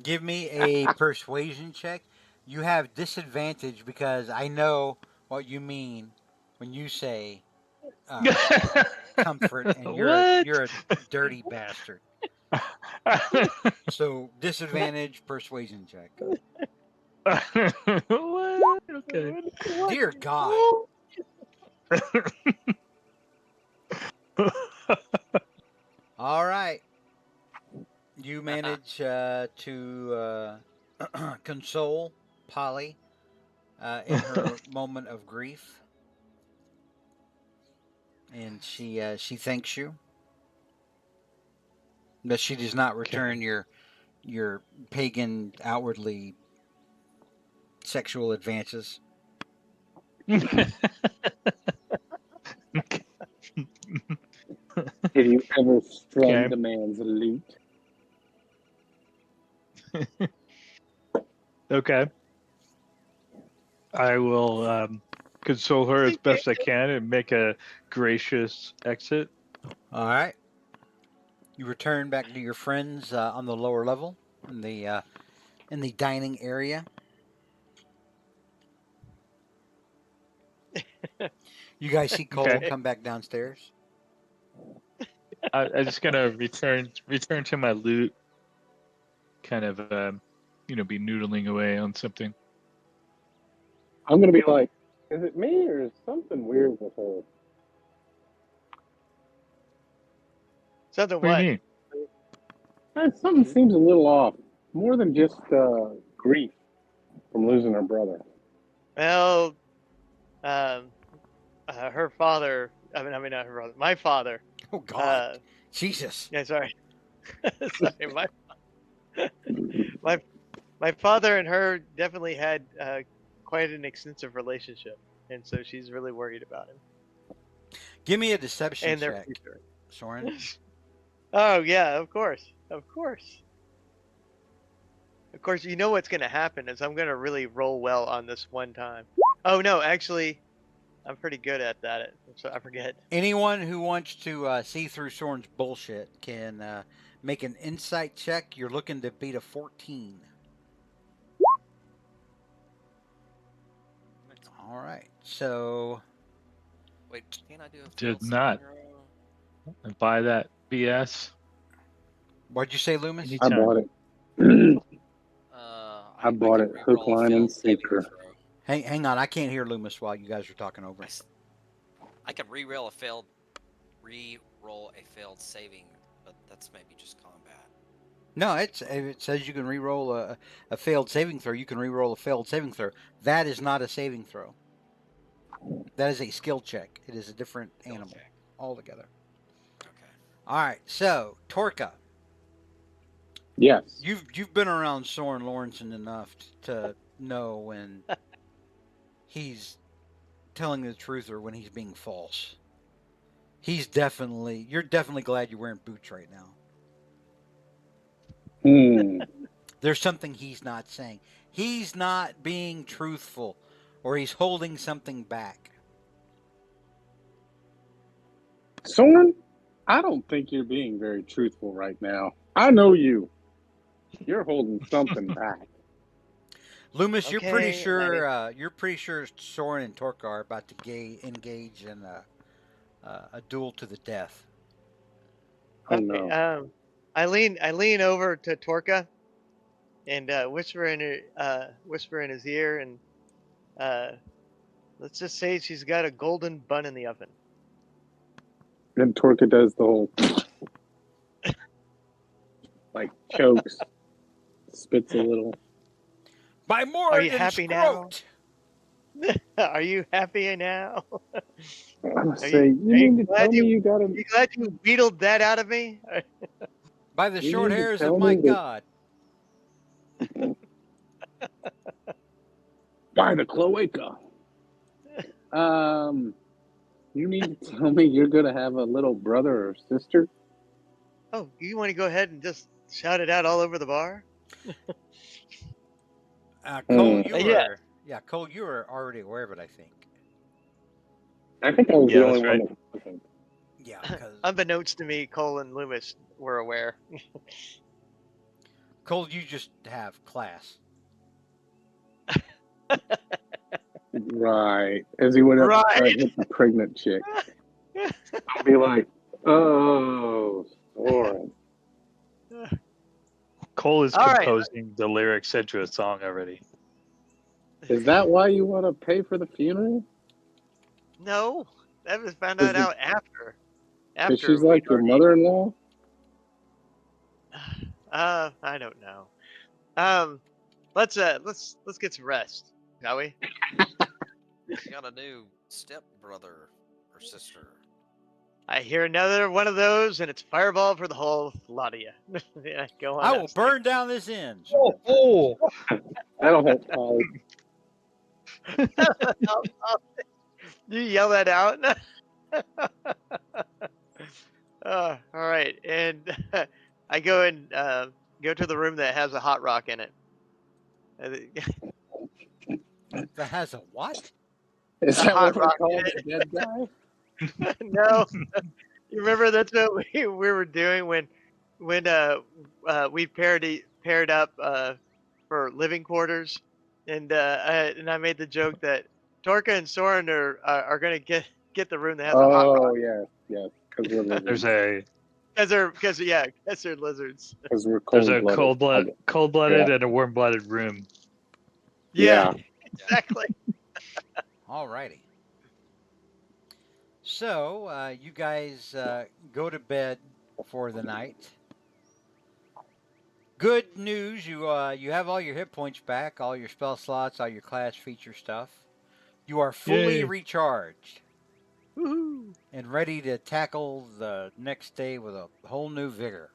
Give me a persuasion check. You have disadvantage because I know what you mean when you say comfort, and What? you're a dirty bastard. So disadvantage persuasion check. What? Okay. Dear God. All right. You manage to console Polly in her moment of grief, and she thanks you, but she does not return your pagan, outwardly sexual advances. Have you ever strung Okay. the man's lute? Okay. I will console her as best I can and make a gracious exit. All right. You return back to your friends on the lower level in the in the dining area. You guys see Cole Okay. come back downstairs. I'm just gonna return to my loot. Kind of, be noodling away on something. I'm gonna be like, is it me or is something weird with her? Something What do you what? mean? Something seems a little off. More than just grief from losing her brother. Well, her father. I mean, not her brother. My father. Oh God, Jesus! Yeah, sorry. Sorry, my father and her definitely had quite an extensive relationship, and so she's really worried about him Give me a deception and their check, future. Soren. Oh yeah, of course, of course, of course. You know what's gonna happen is I'm gonna really roll well on this one time. Oh no, actually, I'm pretty good at that. So I forget. Anyone who wants to see through Soren's bullshit can make an insight check. You're looking to beat a 14. All right. So Wait, can't I do a Did failed saving not throw? buy that BS what'd you say, Loomis? I anytime. bought it. I I bought can it hook, re-roll a line, and failed saving sinker. throw. Hang on. I can't hear Loomis while you guys are talking over. I can re-roll a failed saving, but that's maybe just combat. No, it says you can re-roll a failed saving throw. You can re-roll a failed saving throw. That is not a saving throw. That is a skill check. It is a different Skill animal check. altogether. Okay. All right. So Torka, Yes. you've been around Soren Lawrenson enough to know when he's telling the truth or when he's being false. You're definitely glad you're wearing boots right now. There's something he's not saying. He's not being truthful, or he's holding something back. Soren, I don't think you're being very truthful right now. I know you. You're holding something back. Loomis, Okay, you're pretty sure Soren and Torka are about to engage in a duel to the death. Oh okay. no. I lean over to Torka and whisper in his ear, and let's just say she's got a golden bun in the oven. Then Torka does the whole like chokes, spits a little. By Are you Morgan's happy throat! now? Are you happy now? I'm gonna Are say, you are you mean to glad tell me you got a? you glad you wheedled that out of me? By the You short mean to hairs of tell my me that God. by the cloaca? You mean to tell me you're gonna have a little brother or sister? Oh, you want to go ahead and just shout it out all over the bar? Cole, Yeah. Cole, you were already aware of it, I think. I think I was Yeah, the only that's right. one that wasn't. Yeah, because Unbeknownst to me, Cole and Loomis were aware. Cole, you just have class. Right. As he went up to try Right. and hit the pregnant chick. I'll be like, oh, Soren. Cole is All right. composing the lyrics into a song already. Is that why you want to pay for the funeral? No, that was found that out after. Because she's After we'd like your already. mother-in-law? I don't know. Let's get some rest, shall we? You got a new step brother or sister. I hear another one of those, and it's fireball for the whole lot of you. Yeah, go on. I will upstairs. burn down this inn. That'll help Polly. You yell that out. All right, and I go and go to the room that has a hot rock in it. That has a what? Is A that hot what we're rock calling the dead guy? No, you remember that's what we were doing when we paired up for living quarters, and I made the joke that Torka and Soren are gonna get the room that has a hot rod Oh yes, because we're There's lizards. a because they're lizards. Because we're there's cold a blooded. cold-blooded Yeah. and a warm-blooded room. Yeah, Yeah. exactly. Alrighty. So you guys go to bed for the night. Good news, you have all your hit points back, all your spell slots, all your class feature stuff. You are fully Yay. recharged Woohoo! and ready to tackle the next day with a whole new vigor.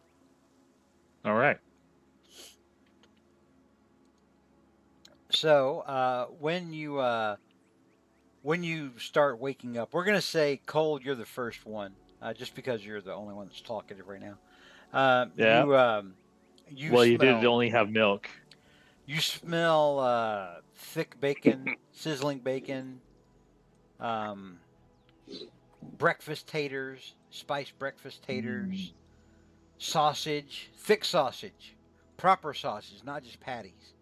All right. So when you start waking up, we're gonna say Cole, you're the first one, just because you're the only one that's talkative right now. Yeah. You Well, you did smell only have milk. thick bacon, sizzling bacon, um, breakfast taters, spiced breakfast taters, sausage, thick sausage, proper sausage, not just patties,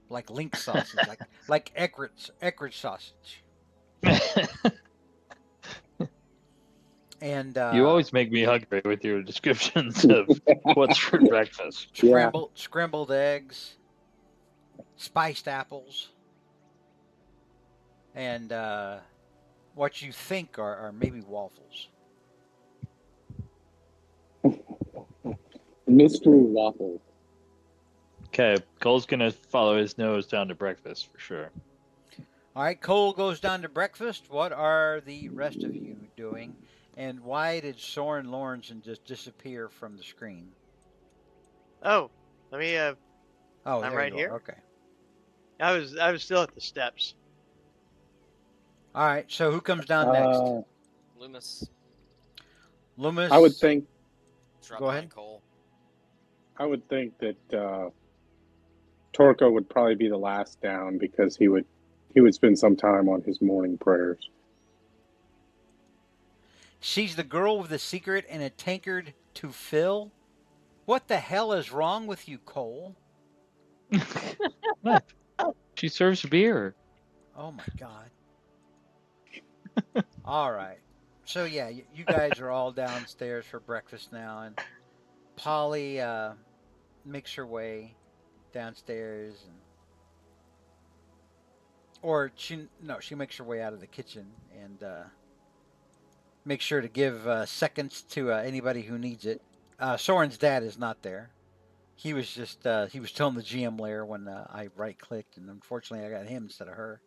like link sausage, like Eckrich sausage, and You always make me hungry with your descriptions of what's for breakfast. Yeah. scrambled eggs, spiced apples, and what you think are maybe waffles. Mystery waffles. Okay, Cole's gonna follow his nose down to breakfast for sure. All right, Cole goes down to breakfast. What are the rest of you doing? And why did Soren Lawrenson just disappear from the screen? Oh, let me. Oh, I'm there right you here. are. Okay. I was still at the steps. All right. So who comes down next? Loomis, Loomis. I would think drop Go behind ahead. Cole. that Torko would probably be the last down because he would spend some time on his morning prayers. She's the girl with a secret and a tankard to fill. What the hell is wrong with you, Cole? What? She serves beer. Oh my God. All right. So yeah, you guys are all downstairs for breakfast now, and Polly makes her way downstairs, and or she makes her way out of the kitchen and makes sure to give seconds to anybody who needs it. Soren's dad is not there. He was just he was still in the GM layer when I right clicked, and unfortunately I got him instead of her.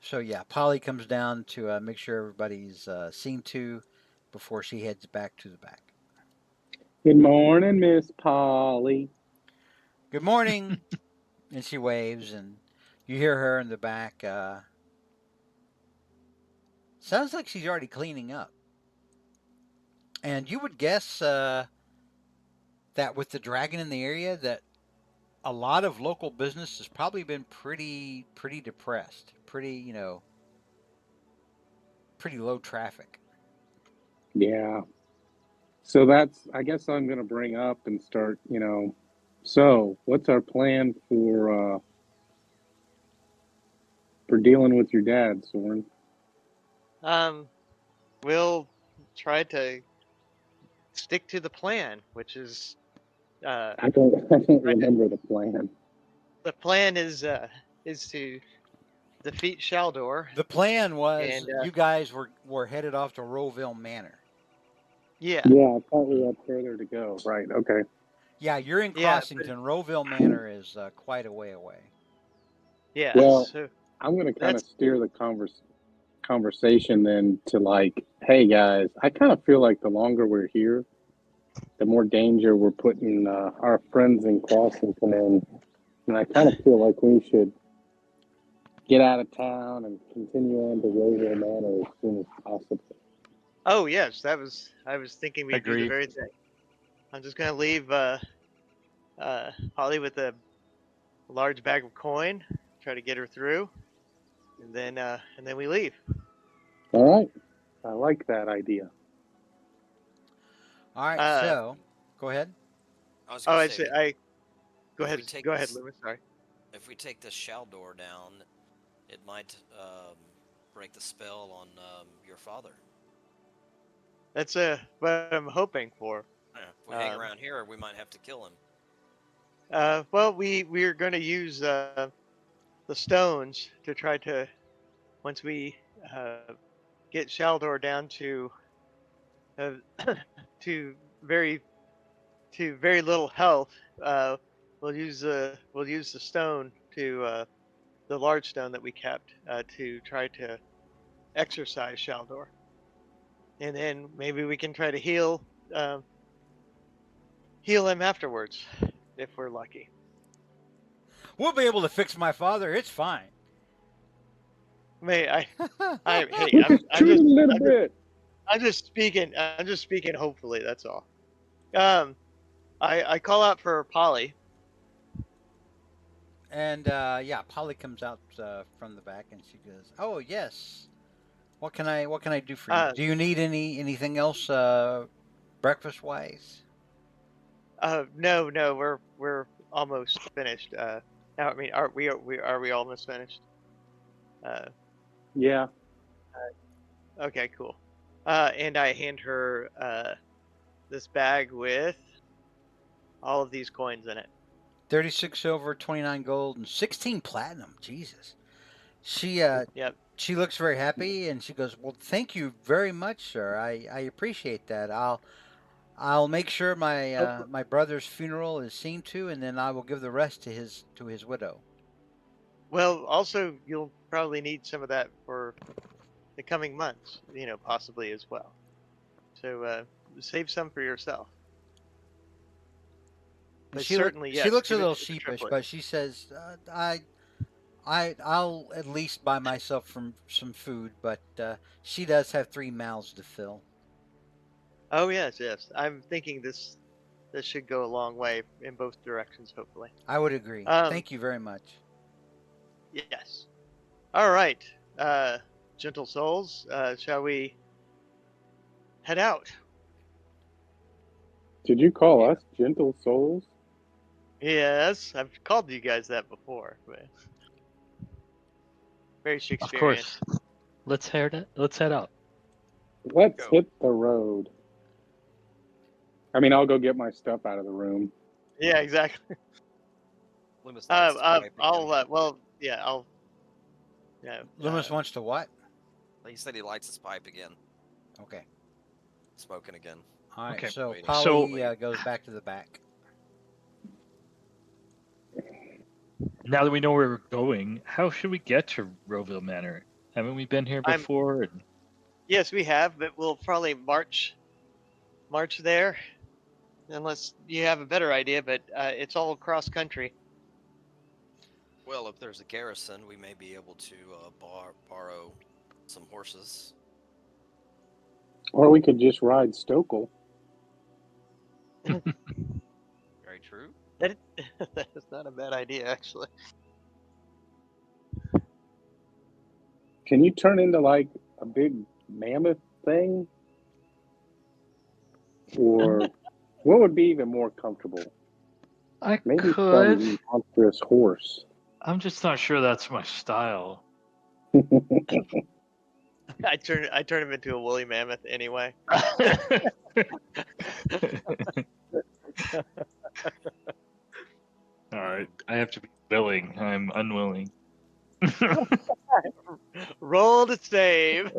So yeah, Polly comes down to make sure everybody's seen to before she heads back to the back. Good morning, Miss Polly. Good morning, and she waves, and you hear her in the back. Sounds like she's already cleaning up, and you would guess that with the dragon in the area, that a lot of local business has probably been pretty depressed, pretty low traffic. Yeah. So I guess I'm going to bring up and start, so what's our plan for dealing with your dad, Soren? We'll try to stick to the plan, which is I don't remember the plan. the plan is to defeat Shaldor. The plan was And you guys were headed off to Rowville Manor. yeah, Yeah, I thought we had further to go. Right. Okay. Yeah, you're in yeah, Crossington. Rowville Manor is quite a way away. yeah. Well, So I'm going to kind of that's steer the conversation then to like, hey guys, I kind of feel like the longer we're here, the more danger we're putting our friends in Crossington in. And I kind of feel like we should get out of town and continue on to Roseville Manor as soon as possible. oh yes, I was thinking we'd do the Agree. very thing. I'm just gonna leave Holly with a large bag of coin, try to get her through, and then we leave. All right. I like that idea. All right, Uh, so go ahead. I was oh, gonna I say say Go If ahead. we take Go ahead, this, Lewis. Sorry. if we take this shell door down, it might break the spell on your father. That's what I'm hoping for. If we hang around here, we might have to kill him. Well, we're going to use the stones to try to once we get Shaldor down uh, to very very little health. We'll use the stone to the large stone that we kept to try to exorcise Shaldor, and then maybe we can try to heal him afterwards if we're lucky. We'll be able to fix my father. It's fine. May I? Hey, We just treat him a little bit. I'm just speaking. I'm just speaking. Hopefully, that's all. I call out for Polly. And yeah, Polly comes out from the back, and she goes, "Oh yes, what can I do for you? Do you need anything else breakfast wise?" No, we're almost finished. Now, I mean, are we almost finished? Yeah. Okay, cool. And I hand her this bag with all of these coins in it. 36 silver, 29 gold, and 16 platinum. Jesus. She Yep. she looks very happy, and she goes, "Well, thank you very much, sir. I appreciate that. I'll make sure my my brother's funeral is seen to, and then I will give the rest to his widow." Well, also you'll probably need some of that for the coming months, possibly as well. So save some for yourself. And But she look certainly, she yes, looks a give it little to the sheepish, triplet. but she says, I'll at least buy myself some food, but she does have 3 mouths to fill." Oh yes, yes. I'm thinking this should go a long way in both directions, hopefully. I would agree. Um, Thank you very much. yes. All right, gentle souls, shall we head out? Did you call us gentle souls? Yes, I've called you guys that before, but very Of Shakespearean. course. Let's head out. Let's Go. hit the road. I mean, I'll go get my stuff out of the room. Yeah, exactly. Loomis lights his pipe I'll again. well, yeah, I'll. Yeah. Loomis wants to what? He said he lights his pipe again, Okay. smoking again. All right. Okay, So waiting. Polly So- goes back to the back. Now that we know where we're going, how should we get to Roville Manor? Haven't we been here I'm- before? And Yes, we have, but we'll probably march there, unless you have a better idea. But it's all cross country. Well, if there's a garrison, we may be able to borrow some horses. Or we could just ride Stokel. Very true. That is not a bad idea, actually. Can you turn into like a big mammoth thing? Or what would be even more comfortable? I Maybe could. some monstrous horse. I'm just not sure that's my style. I turn him into a woolly mammoth anyway. All right, I have to be willing. I'm unwilling. Roll to save.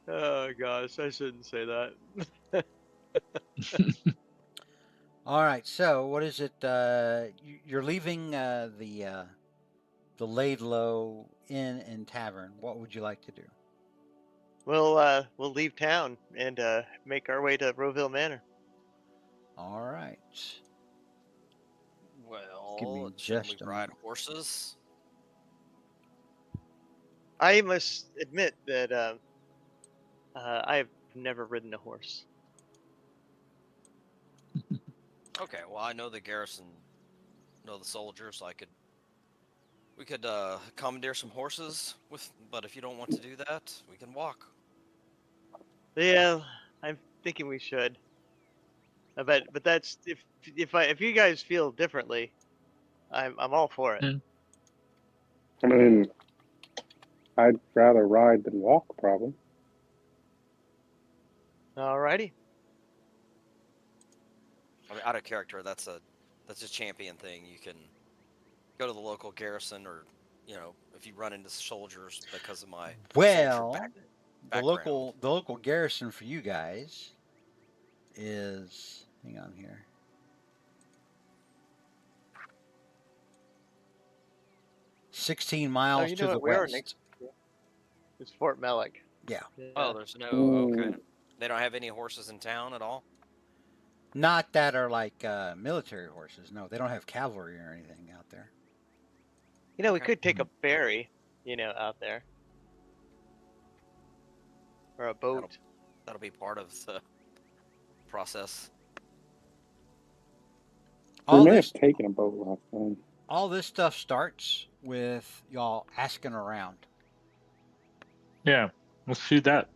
Oh gosh, I shouldn't say that. All right. So what is it? You're leaving the Laidlow Inn and Tavern. What would you like to do? We'll leave town and make our way to Roville Manor. All right. Give me Well, shouldn't we just a ride moment. horses? I must admit that I've never ridden a horse. Okay, well, I know the garrison, know the soldiers. We could commandeer some horses but if you don't want to do that, we can walk. Yeah, I'm thinking we should. But that's if you guys feel differently, I'm all for it. I mean, I'd rather ride than walk, probably. Alrighty. I mean, out of character, that's a champion thing. You can go to the local garrison, or if you run into soldiers because of my soldier Well, the background. local garrison for you guys is, hang on here. "16 Oh, miles you to know the what? We are west." next. It's Fort Mellick. Yeah. Oh, there's no. Ooh. Okay. They don't have any horses in town at all. Not that are like military horses. No, they don't have cavalry or anything out there. We Okay. could take a ferry, out there, or a boat. That'll be part of the process. We All may this have taken a boat last time. all this stuff starts with y'all asking around. Yeah, let's do that.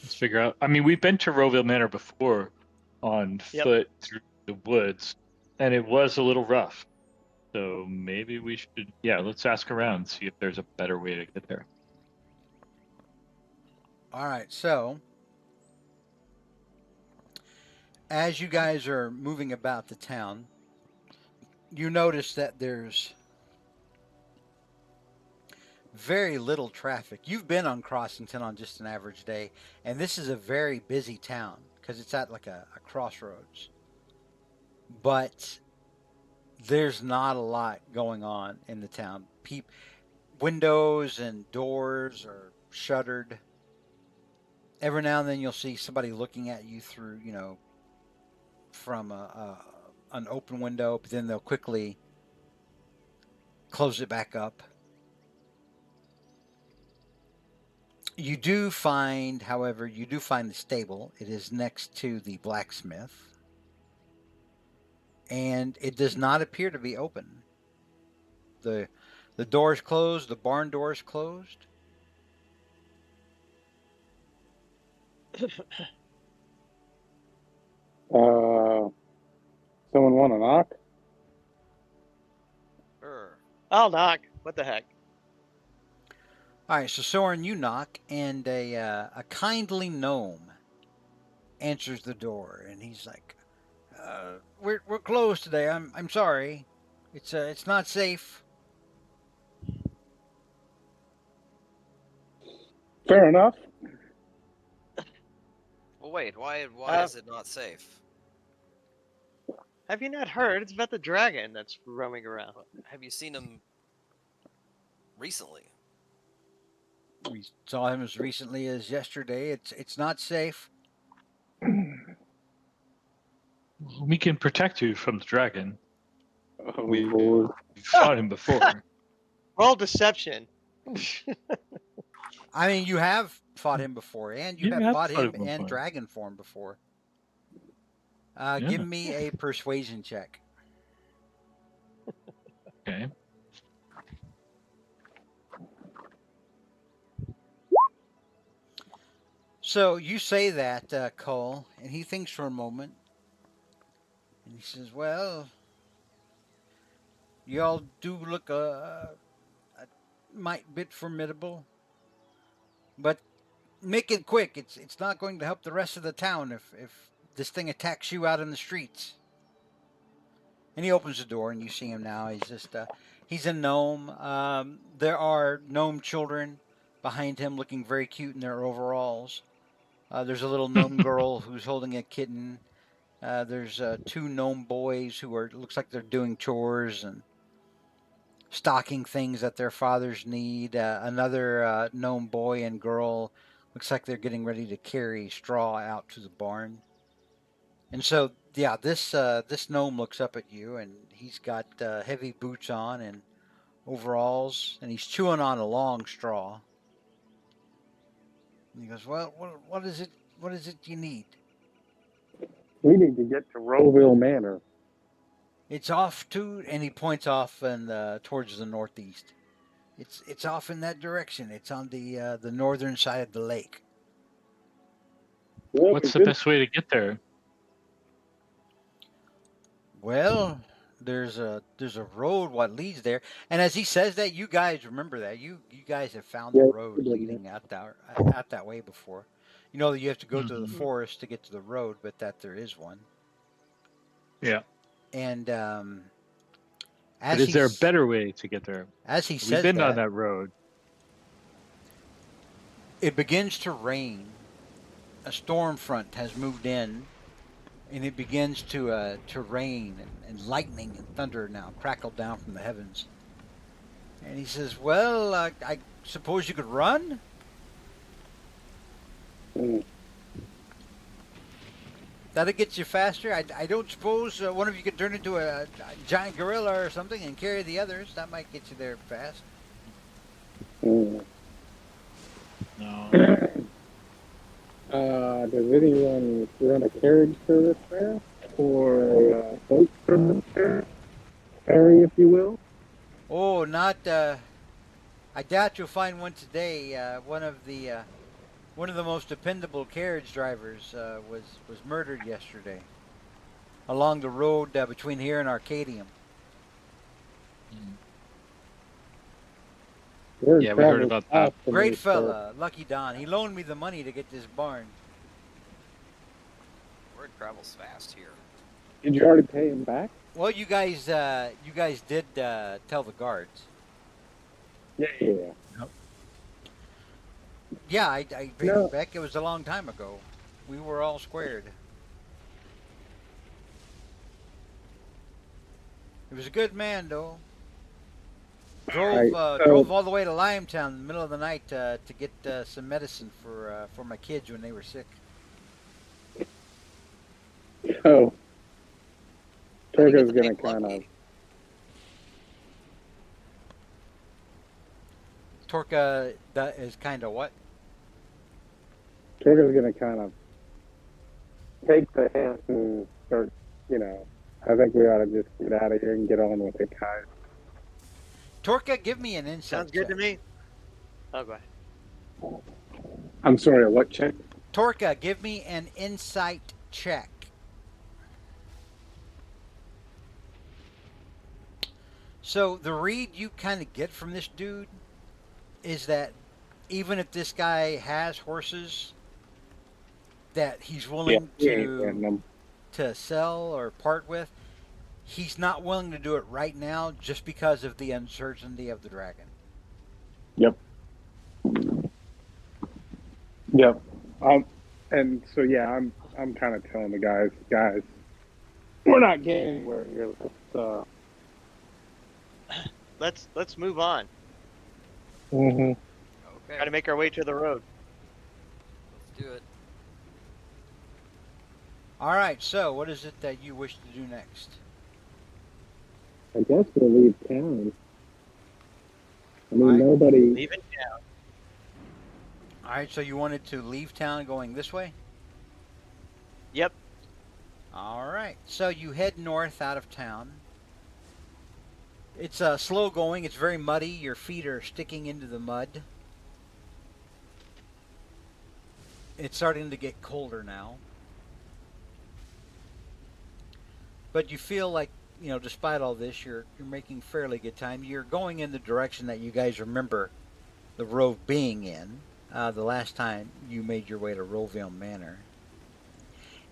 Let's figure out. I mean, we've been to Rowville Manor before on Yep. foot through the woods, and it was a little rough. So maybe we should, let's ask around and see if there's a better way to get there. All right, so as you guys are moving about the town, you notice that there's very little traffic. You've been on Crossington on just an average day, and this is a very busy town because it's at like a crossroads. But there's not a lot going on in the town. Windows and doors are shuttered. Every now and then you'll see somebody looking at you through, from an open window, but then they'll quickly close it back up. You do find, however, the stable. It is next to the blacksmith, and it does not appear to be open. The door's closed, the barn door's closed. Someone want to knock? Sure. I'll knock. What the heck? All right, so Soren, you knock, and a kindly gnome answers the door, and he's like, "We're closed today. I'm sorry. It's not safe." Fair enough. Well, wait. Why Uh, is it not safe? Have you not heard? It's about the dragon that's roaming around. Have you seen him recently? We saw him as recently as yesterday. It's not safe. We can protect you from the dragon. Oh, We've Lord. fought him before. Roll deception. I mean, you have fought him before, and you Yeah, have I've fought fought him him in before. dragon form before. Yeah. Give me a persuasion check. Okay. So you say that, Cole, and he thinks for a moment, and he says, "Well, y'all do look a might bit formidable, but make it quick. It's not going to help the rest of the town if this thing attacks you out in the streets." And he opens the door, and you see him now. He's a gnome. There are gnome children behind him looking very cute in their overalls. There's a little gnome girl who's holding a kitten. There's two gnome boys who looks like they're doing chores and stocking things that their fathers need. Another gnome boy and girl looks like they're getting ready to carry straw out to the barn. And so, yeah, this gnome looks up at you, and he's got heavy boots on and overalls, and he's chewing on a long straw. And he goes, "Well, what is it? What is it you need?" We need to get to Rowville Manor. "It's off to," and he points off and towards the northeast. It's off in that direction. It's on the northern side of the lake. Look, What's is the this- best way to get there? Well, there's a road what leads there, and as he says that, you guys remember that you guys have found the Yeah, road leading out that way before. You know that you have to go to the Hmm. forest to get to the road, but that there is one. Yeah. And But as is there a he's better way to get there? as he We've says been on that, that road. it begins to rain. A storm front has moved in, and it begins to rain, and lightning and thunder now crackle down from the heavens. And he says, "Well, I suppose you could run." Mm. That'll get you faster. I don't suppose one of you could turn into a giant gorilla or something and carry the others. That might get you there fast. Mm. No. Does anyone run a carriage service there? Or a boat service there? Ferry, if you will? Oh, not. I doubt you'll find one today. One of the most dependable carriage drivers was murdered yesterday along the road between here and Arcadium. Mm. Word Yeah, we heard travels about that. fast in Great these parts. fella, Lucky Don. He loaned me the money to get this barn. Word travels fast here. Did you already pay him back? Well, you guys did tell the guards. Yeah. Yeah, I paid him No. back. It was a long time ago. We were all squared. He was a good man, though. Alright, Drove all the way to Limetown in the middle of the night to get some medicine for my kids when they were sick. so How do you get Torgo's the gonna name kind of Lucky? Torka that is kind of what? Torgo's gonna kind of take the hint and start. I think we ought to just get out of here and get on with it, guys. Torka, give me an insight Sounds good to check. me. Oh, go ahead. I'm sorry. What check? Torka, give me an insight check. So the read you kind of get from this dude is that even if this guy has horses that he's willing He ain't getting them. to sell or part with, he's not willing to do it right now just because of the uncertainty of the dragon. Yep. And so yeah, I'm kind of telling the guys, we're not getting anywhere here. Let's move on. Mm-hmm. Okay, Got to make our way to the road. let's do it. All right, so what is it that you wish to do next? I guess we'll leave town. I mean, Alright. nobody. Leaving town. All right, so you wanted to leave town going this way? Yep. All right, so you head north out of town. It's slow going. It's very muddy. Your feet are sticking into the mud. It's starting to get colder now. But you feel like, despite all this, you're making fairly good time. You're going in the direction that you guys remember the road being in the last time you made your way to Roville Manor.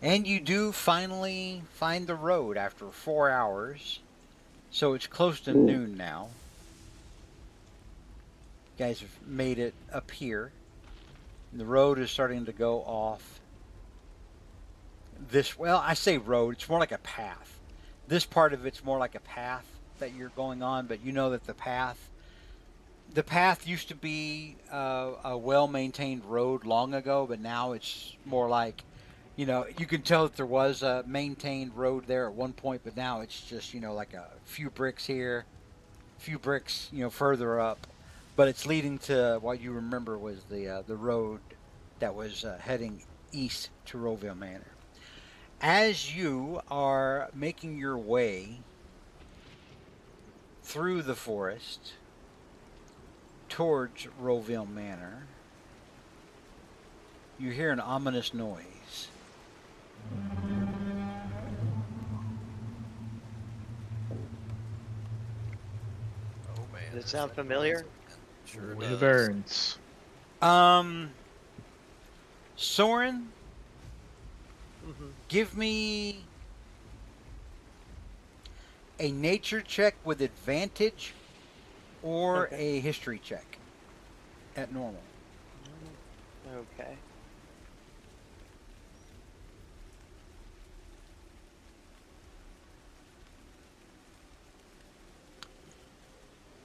And you do finally find the road after 4 hours. So it's close to noon now. You guys have made it up here. The road is starting to go off well, I say road, it's more like a path. This part of it's more like a path that you're going on, but you know that the path used to be a well-maintained road long ago, but now it's more like, you can tell that there was a maintained road there at one point, but now it's just, like a few bricks here, a few bricks, further up, but it's leading to what you remember was the road that was heading east to Roville Manor. As you are making your way through the forest towards Roville Manor, you hear an ominous noise. Does it other sound side familiar? again. Sure does. Wyverns. Soren, Mm-hmm. give me a nature check with advantage or Okay. a history check at normal. Okay.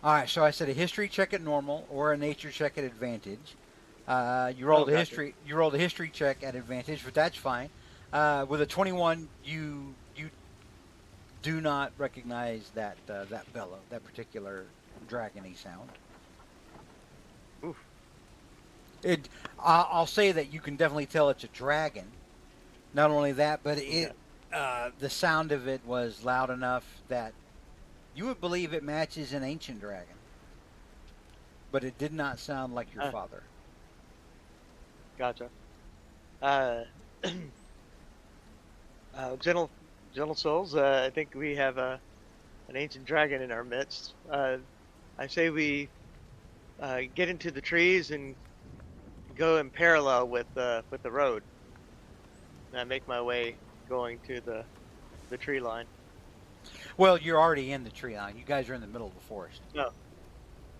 All right, so I said a history check at normal or a nature check at advantage. You Oh, rolled a gotcha. history. You rolled a history check at advantage, but that's fine. With a 21, you do not recognize that bellow, that particular dragony sound. Oof. I'll say that you can definitely tell it's a dragon. Not only that, but Okay. the sound of it was loud enough that you would believe it matches an ancient dragon, but it did not sound like your Uh, father. gotcha. Uh, gentle souls. I think we have an ancient dragon in our midst. I say we get into the trees and go in parallel with the road. And I make my way going to the tree line. Well, you're already in the tree line. You guys are in the middle of the forest.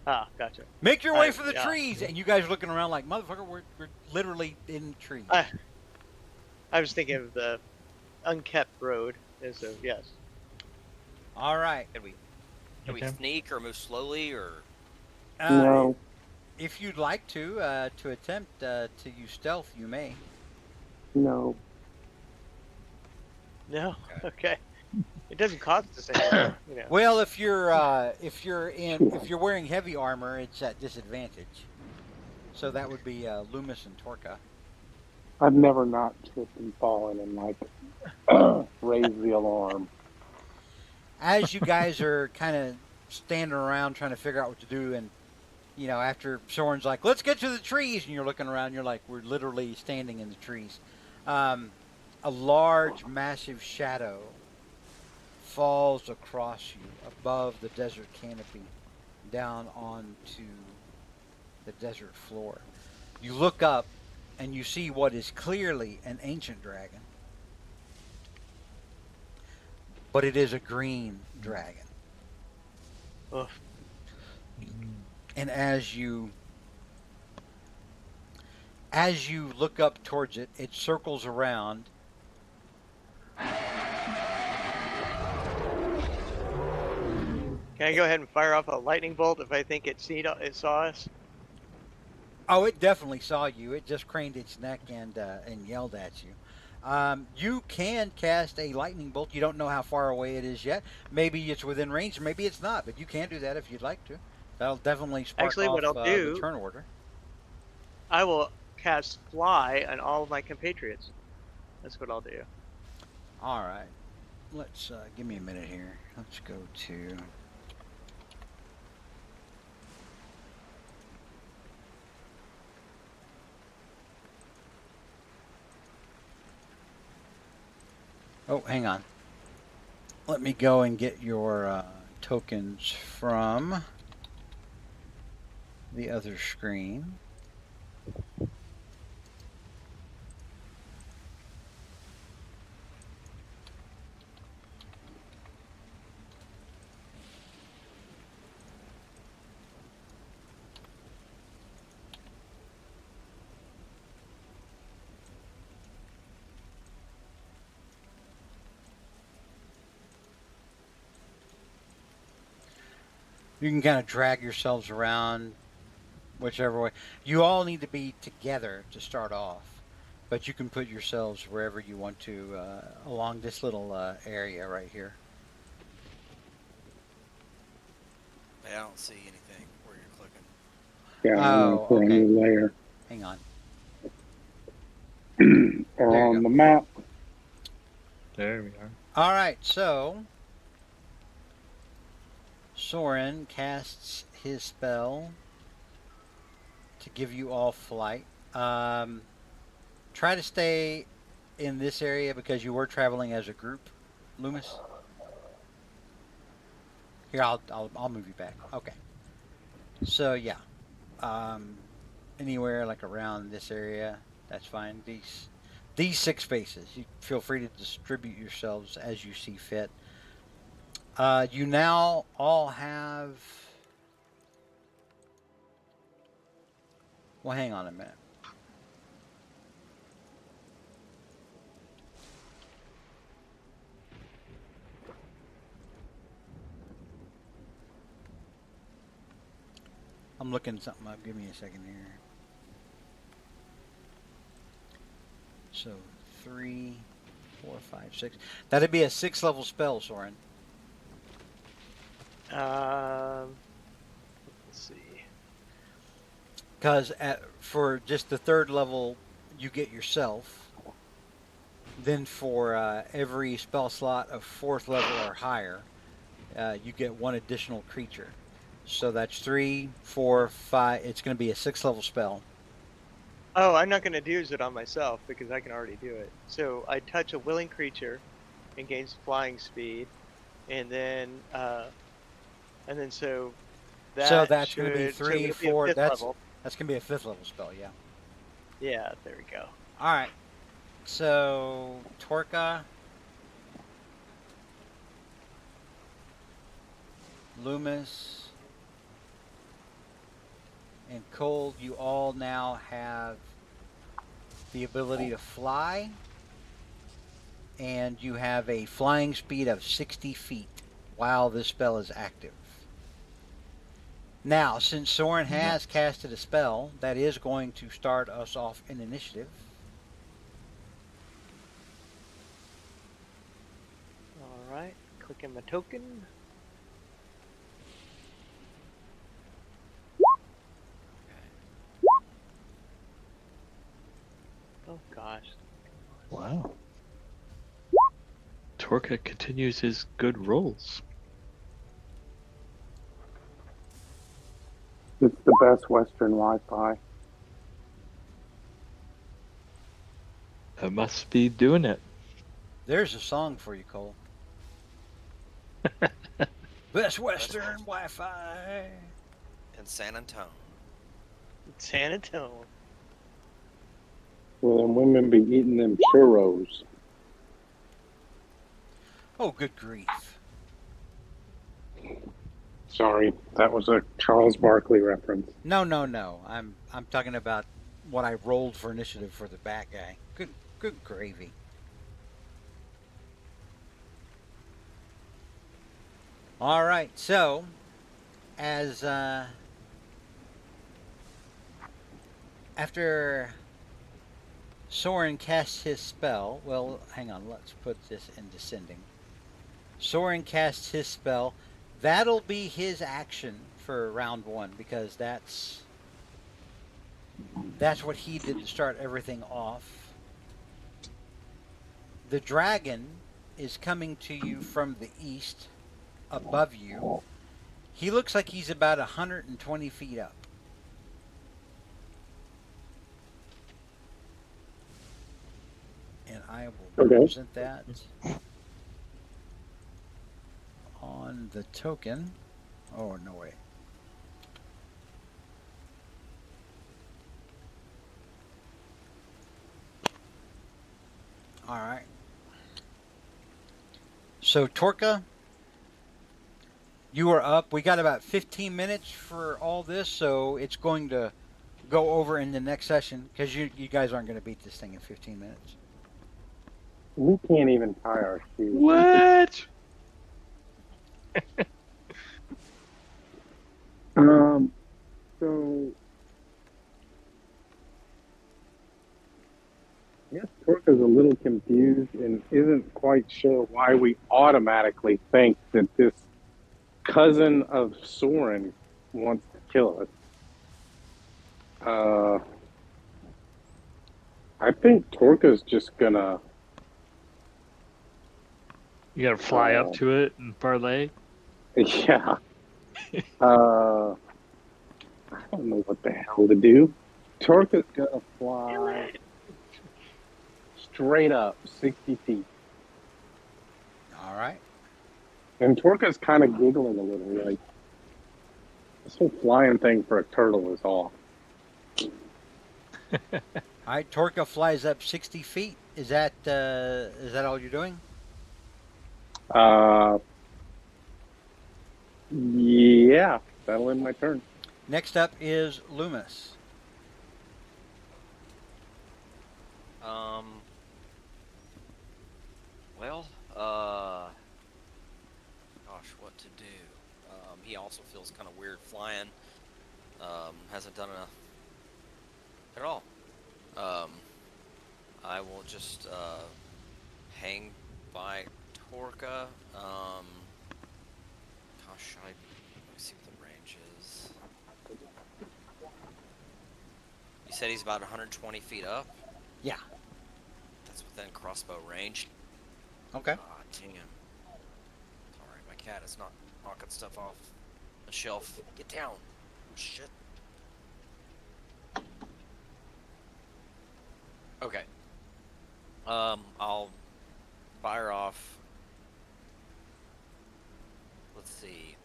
Oh, gotcha. Make your way I for the yeah. trees, and you guys are looking around like motherfucker. We're literally in trees. I was thinking of the unkept road. And so yes. All right. Can we Okay. sneak or move slowly or? No, If you'd like to attempt to use stealth, you may. no. No. Okay. Okay. It doesn't cost us anything, you know. Well, if you're wearing heavy armor, it's at disadvantage. So that would be Loomis and Torka. I've never not tripped and fallen and like raised the alarm. As you guys are kind of standing around trying to figure out what to do, and after Soren's like, "Let's get to the trees," and you're looking around, you're like, "We're literally standing in the trees." Um, a large, massive shadow falls across you above the desert canopy, down onto the desert floor. You look up, and you see what is clearly an ancient dragon, but it is a green dragon. Ugh. And as you look up towards it, it circles around. Can I go ahead and fire off a lightning bolt if I think it saw us? Oh, it definitely saw you. It just craned its neck and yelled at you. You can cast a lightning bolt. You don't know how far away it is yet. Maybe it's within range, maybe it's not. But you can do that if you'd like to. That'll definitely spark Actually, what off I'll the do, turn order. I will cast fly on all of my compatriots. That's what I'll do. All right. Let's give me a minute here. Let's go to. Oh, hang on. Let me go and get your tokens from the other screen. You can kind of drag yourselves around whichever way. You all need to be together to start off, but you can put yourselves wherever you want to along this little area right here. I don't see anything where you're clicking. Yeah, I'm gonna Oh, put a okay. new layer Hang on. or There you on go. the map. There we are. All right, so Soren casts his spell to give you all flight. Try to stay in this area because you were traveling as a group, Loomis. Here, I'll move you back. Okay. So yeah, um, anywhere like around this area, that's fine. These 6 spaces, you feel free to distribute yourselves as you see fit. You now all have. Well, hang on a minute. I'm looking something up. Give me a second here. So 3, 4, 5, 6. That'd be a 6 level spell, Soren. Let's see. Because for just the 3rd level, you get yourself. Then for every spell slot of 4th level or higher, you get 1 additional creature. So that's 3, 4, 5. It's going to be a 6 level spell. Oh, I'm not going to use it on myself because I can already do it. So I touch a willing creature and gains flying speed, and then so So that that's going to be should 3, it'll be a 4. fifth That's level. that's going to be a 5th level spell. Yeah. Yeah, there we go. All right. So Torka, Loomis, and Cold, you all now have the ability to fly, and you have a flying speed of 60 feet while this spell is active. Now, since Soren has casted a spell, that is going to start us off in initiative. All right, clicking my token. Oh gosh. Wow. Torka continues his good rolls. It's the best Western Wi-Fi. That must be doing it. There's a song for you, Cole. Best Western Wi-Fi. In San Antonio. San Antonio. Well, them women be eating them churros. Oh, good grief. Sorry, that was a Charles Barkley reference. No. I'm talking about what I rolled for initiative for the bat guy. Good gravy. All right. So, as after Soren casts his spell, well, hang on. Let's put this in descending. Soren casts his spell. That'll be his action for round 1 because that's what he did to start everything off. The dragon is coming to you from the east, above you. He looks like he's about 120 feet up. And I will represent that on the token. Oh, no way. All right. So, Torka, you are up. We got about 15 minutes for all this, so it's going to go over in the next session because you guys aren't going to beat this thing in 15 minutes. We can't even tie our shoes. What? So I guess Torka's a little confused and isn't quite sure why we automatically think that this cousin of Soren wants to kill us. I think Torka's just gonna. You gotta fly up to it and parlay? Yeah. I don't know what the hell to do. Torka's gonna fly straight up 60 feet. All right. And Torka's kind of giggling a little, like, This whole flying thing for a turtle is off. All right, Torka flies up 60 feet. Is that all you're doing? Yeah, that'll end my turn. Next up is Loomis. Well, gosh, what to do? He also feels kind of weird flying. Hasn't done enough at all. I will just hang by Torka. Gosh, let me see what the range is. You said he's about 120 feet up? Yeah. That's within crossbow range. Okay. Ah, damn. Alright, my cat is not knocking stuff off the shelf. Get down. Shit. Okay. I'll fire off. Let's see.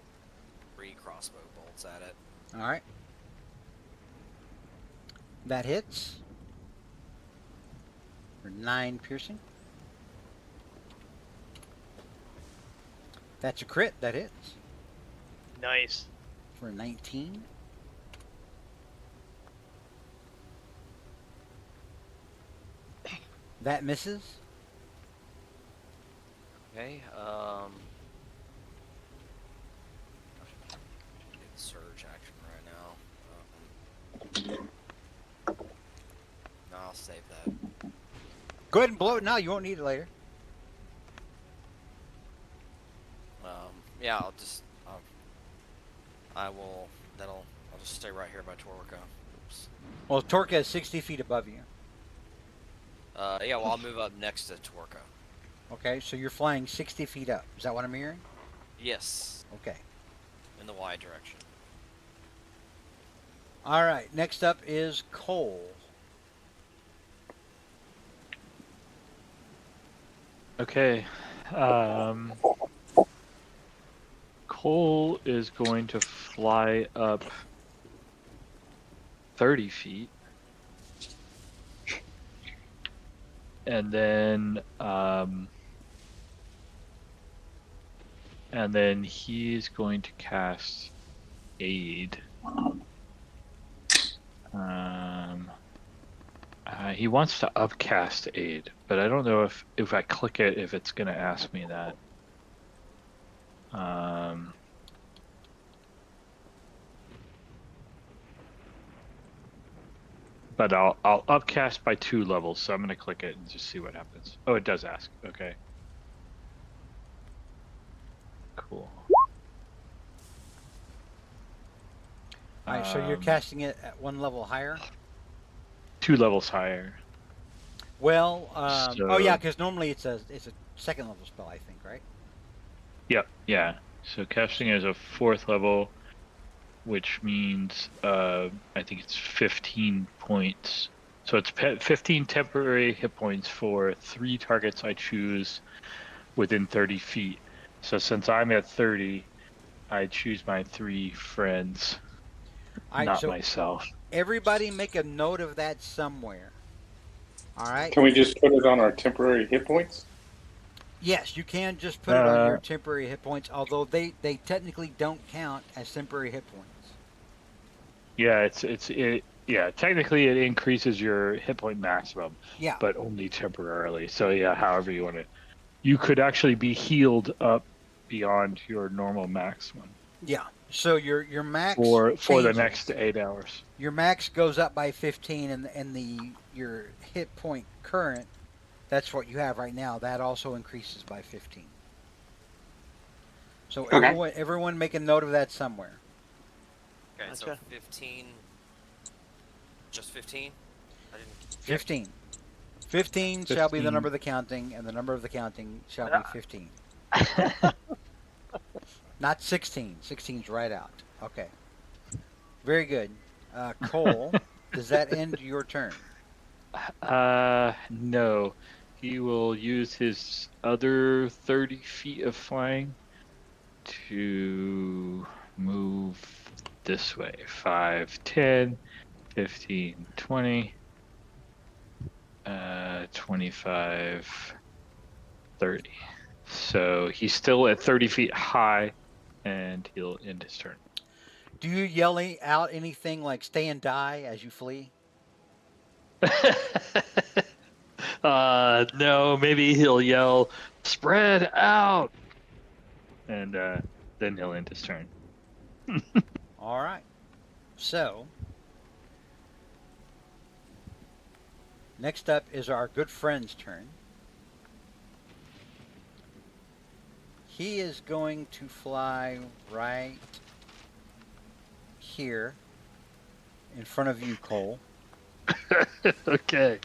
3 crossbow bolts at it. All right. That hits. For 9 piercing. That's a crit. That hits. Nice. For 19. That misses. Okay, surge action right now. No, I'll save that. Go ahead and blow it now. You won't need it later. Yeah, I'll just, I'll just stay right here by Torka. Oops. Well, Torka is 60 feet above you. Yeah, well, I'll move up next to Torka. Okay, so you're flying 60 feet up. Is that what I'm hearing? Yes, Okay. in the Y direction. All right, next up is Cole. Okay. Cole is going to fly up 30 feet. And then he's going to cast Aid. He wants to upcast Aid, but I don't know if I click it, if it's going to ask me that. But I'll upcast by 2 levels, so I'm going to click it and just see what happens. Oh, it does ask. Okay. Cool. All right, so you're casting it at 1 level higher? 2 levels higher. Well, oh yeah, So- because normally it's a second level spell, I think, right? Yep, yeah. So casting is a 4th level, which means I think it's 15 points. So it's 15 temporary hit points for 3 targets I choose within 30 feet. So since I'm at 30, I choose my 3 friends, All right, not so myself. everybody make a note of that somewhere. All right? Can we just put it on our temporary hit points? Yes, you can just put it on your temporary hit points, although they technically don't count as temporary hit points. Yeah, yeah, technically it increases your hit point maximum, Yeah. but only temporarily. So yeah, however you want it. You could actually be healed up beyond your normal maximum Yeah. So your max for the changes. next 8 hours. Your max goes up by 15, and your hit point current, that's what you have right now, that also increases by 15. So Okay. everyone make a note of that somewhere. Okay, so Gotcha. 15. Just 15? I didn't. 15. 15 shall be the 15. number of the counting, and the number of the counting shall be 15. Not 16. 16's right out. Okay. Very good. Cole, does that end your turn? No. He will use his other 30 feet of flying to move this way. 5, 10, 15, 20, 25, 30. So he's still at 30 feet high, and he'll end his turn. Do you yell out anything like "stay and die" as you flee? No, maybe he'll yell, "Spread out!" And then he'll end his turn. All right. So, next up is our good friend's turn. He is going to fly right here in front of you, Cole. Okay.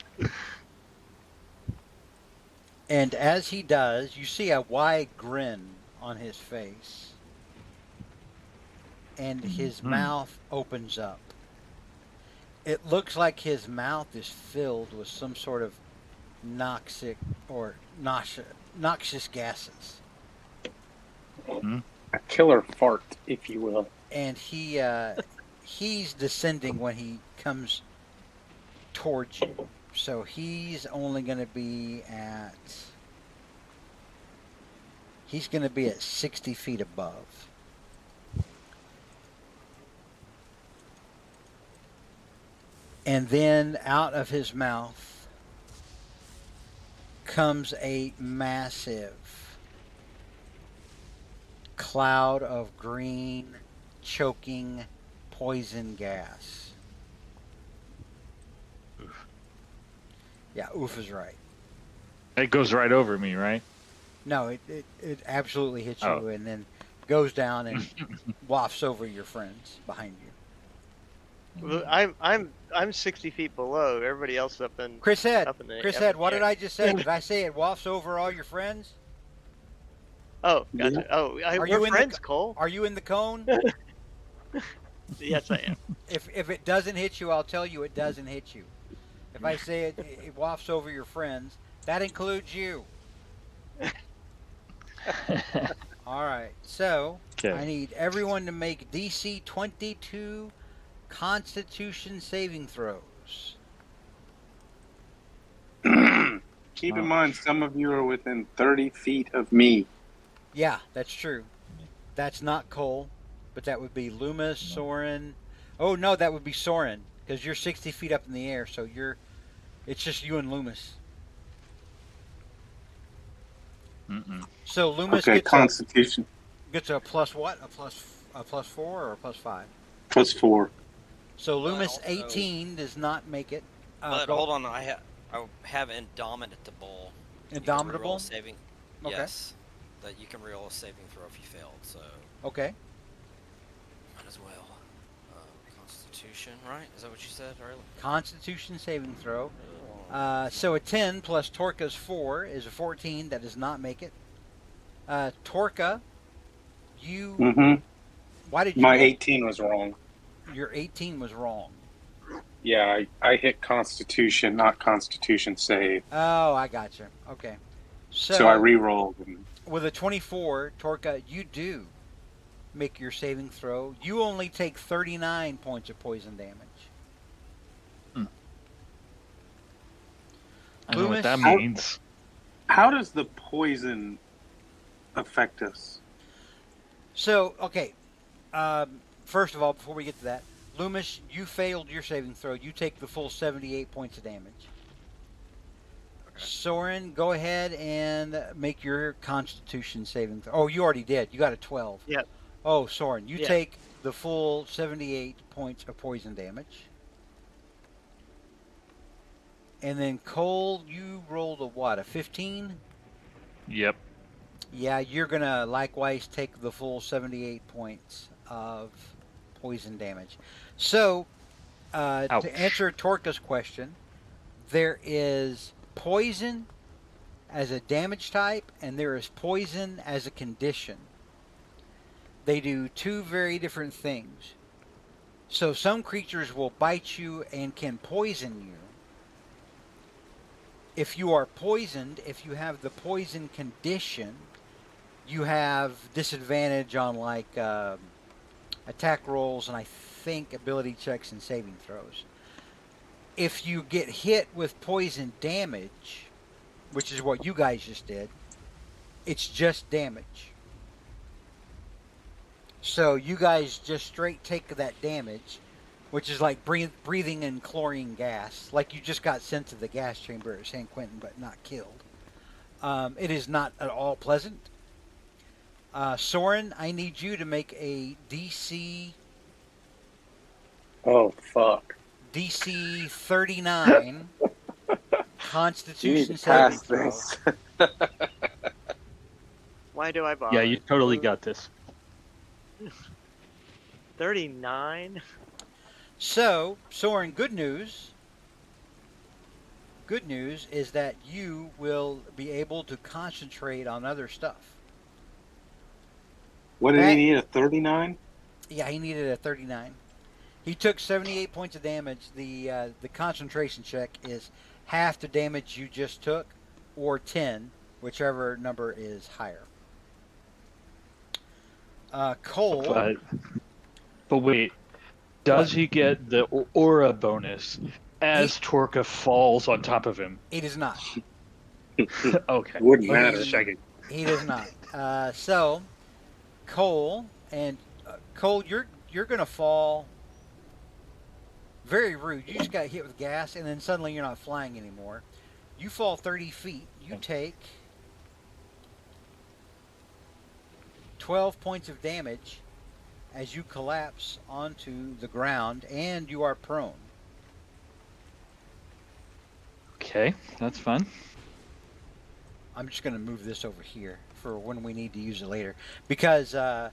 And as he does, you see a wide grin on his face. And his mouth opens up. It looks like his mouth is filled with some sort of noxious gases. A killer fart, if you will. And he's descending when he comes towards you. So he's only going to be at 60 feet above. And then out of his mouth comes a massive cloud of green, choking poison gas. Oof. Yeah, oof is right. It goes right over me, right? No, it absolutely hits Oh. you and then goes down and wafts over your friends behind you. Well, I'm 60 feet below everybody else up in. Chris Head, Up in the, Chris up Head, in what the did air. I just say? Did I say it wafts over all your friends? Oh, gotcha. Yeah. Oh, Are you we're in the friends, Cole. Are you in the cone? Yes, I am. If it doesn't hit you, I'll tell you it doesn't hit you. If I say it wafts over your friends, that includes you. All right. So Okay. I need everyone to make DC 22 Constitution saving throws. Keep in mind, some of you are within 30 feet of me. Yeah, that's true. That's not Cole, but that would be Loomis, Soren. Oh no, that would be Soren because you're 60 feet up in the air. So it's just you and Loomis. So Loomis Okay, gets Constitution a plus what? A plus 4 or a plus 5? +4. So But Loomis also- 18 does not make it. But hold on, I have Indomitable. You can Indomitable? reroll a saving. Okay. Yes, that you can reroll a saving throw if you failed. So Okay. might as well. Constitution, right? Is that what you said earlier? Constitution saving throw. So a 10 plus Torka's 4 is a 14. That does not make it. Torka, you. Mm-hmm. Why did you? My 18 was wrong. Your 18 was wrong. Yeah, I hit Constitution, not Constitution save. Oh, I gotcha. Okay. So I re-rolled. And with a 24, Torka, you do make your saving throw. You only take 39 points of poison damage. I know what that Loomis? means. how does the poison affect us? So, okay. First of all, before we get to that, Loomis, you failed your saving throw. You take the full 78 points of damage. Okay. Soren, go ahead and make your Constitution saving throw. Oh, you already did. You got a 12. Yep. Oh, Soren, you Yeah. take the full 78 points of poison damage. And then Cole, you rolled a what? A 15? Yep. Yeah, you're going to likewise take the full 78 points of poison damage. So, Ouch. to answer Torka's question, there is poison as a damage type, and there is poison as a condition. They do two very different things. So some creatures will bite you and can poison you. If you are poisoned, if you have the poison condition, you have disadvantage on like attack rolls, and I think ability checks and saving throws. If you get hit with poison damage, which is what you guys just did, it's just damage. So you guys just straight take that damage, which is like breathing in chlorine gas, like you just got sent to the gas chamber at San Quentin but not killed. It is not at all pleasant. Soren, I need you to make a Oh, fuck. DC 39 You need Constitution to saving pass throw. this. Why do I bother? Yeah, you totally got this. 39. So, Soren, good news. Good news is that you will be able to concentrate on other stuff. What did That- he need, a 39? Yeah, he needed a 39. He took 78 points of damage. The concentration check is half the damage you just took, or 10, whichever number is higher. Cole. But wait, does he get the aura bonus as Torka falls on top of him? He does not. Okay. Wouldn't Okay, matter. just checking. He does not. So, Cole and Cole, you're gonna fall. Very rude. You just got hit with gas, and then suddenly you're not flying anymore. You fall 30 feet. You take 12 points of damage as you collapse onto the ground, and you are prone. Okay, that's fun. I'm just going to move this over here for when we need to use it later. Because I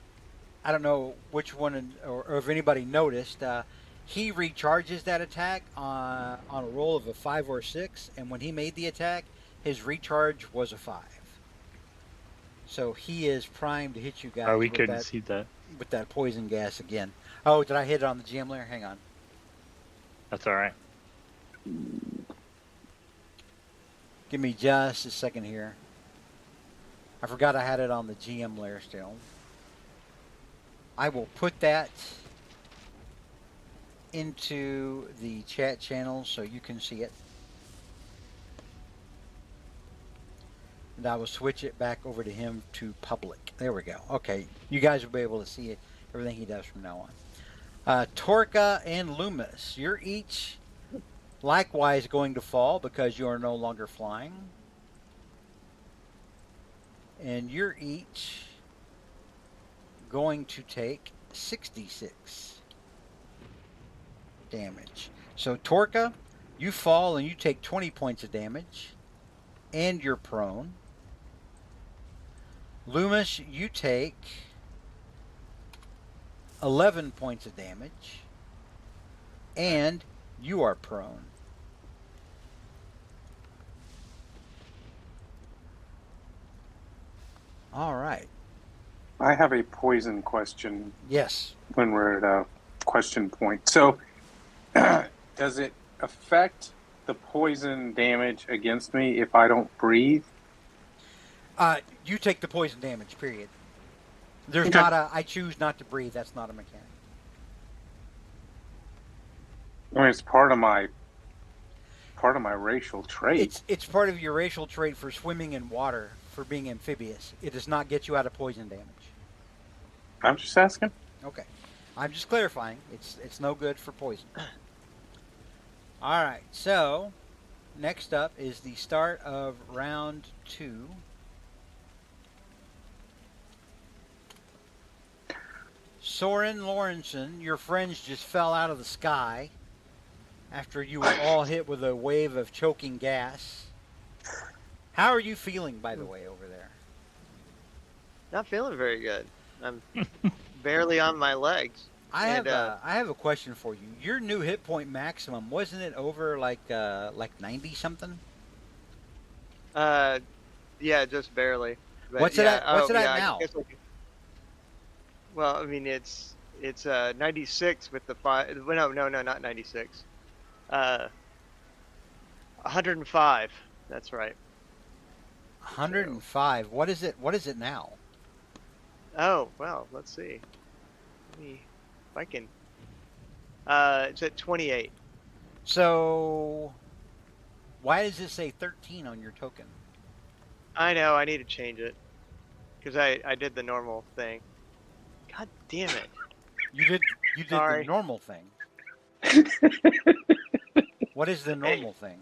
don't know which one, or if anybody noticed, he recharges that attack on a roll of a 5 or 6, and when he made the attack, his recharge was a 5. So he is primed to hit you guys Oh, we couldn't see that. with that poison gas again. Oh, did I hit it on the GM layer? Hang on. That's all right. Give me just a second here. I forgot I had it on the GM layer still. I will put that into the chat channel so you can see it. And I will switch it back over to him to public. There we go. Okay, you guys will be able to see it, everything he does from now on. Torka and Loomis, you're each likewise going to fall because you are no longer flying. And you're each going to take 66 damage. So Torka, you fall and you take 20 points of damage, and you're prone. Loomis, you take 11 points of damage, and you are prone. All right. I have a poison question Yes. when we're at a question point. So, does it affect the poison damage against me if I don't breathe? You take the poison damage, period. There's Okay. not a, I choose not to breathe. That's not a mechanic. I mean, it's part of my racial trait. It's part of your racial trait for swimming in water, for being amphibious. It does not get you out of poison damage. I'm just asking. Okay. I'm just clarifying. It's no good for poison. All right. So, next up is the start of round 2. Soren Lawrenson, your friends just fell out of the sky after you were all hit with a wave of choking gas. How are you feeling, by the way, over there? Not feeling very good. I'm barely on my legs. I And, have a question for you. Your new hit point maximum, wasn't it over like 90 something? Yeah, just barely. But What's it yeah, at? What's it at yeah, I now? guess well, I mean, it's 96 with the 5. Well, no, not 96. 105. That's right. 105. What is it? What is it now? Oh well, let's see. Let me I can. It's at 28. So, why does it say 13 on your token? I know. I need to change it because I did the normal thing. God damn it! You did the Sorry. normal thing. What is the normal thing?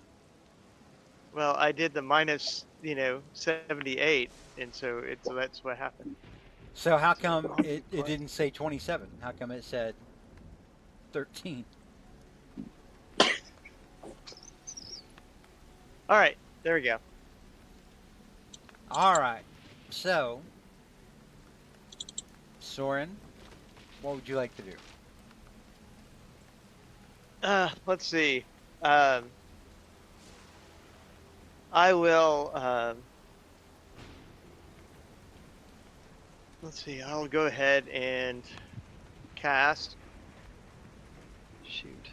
Well, I did the minus, 78, and so that's what happened. So how come it didn't say 27? How come it said 13? All right, there we go. All right. So, Soren, what would you like to do? Let's see. I will. Let's see. I'll go ahead and cast. Shoot.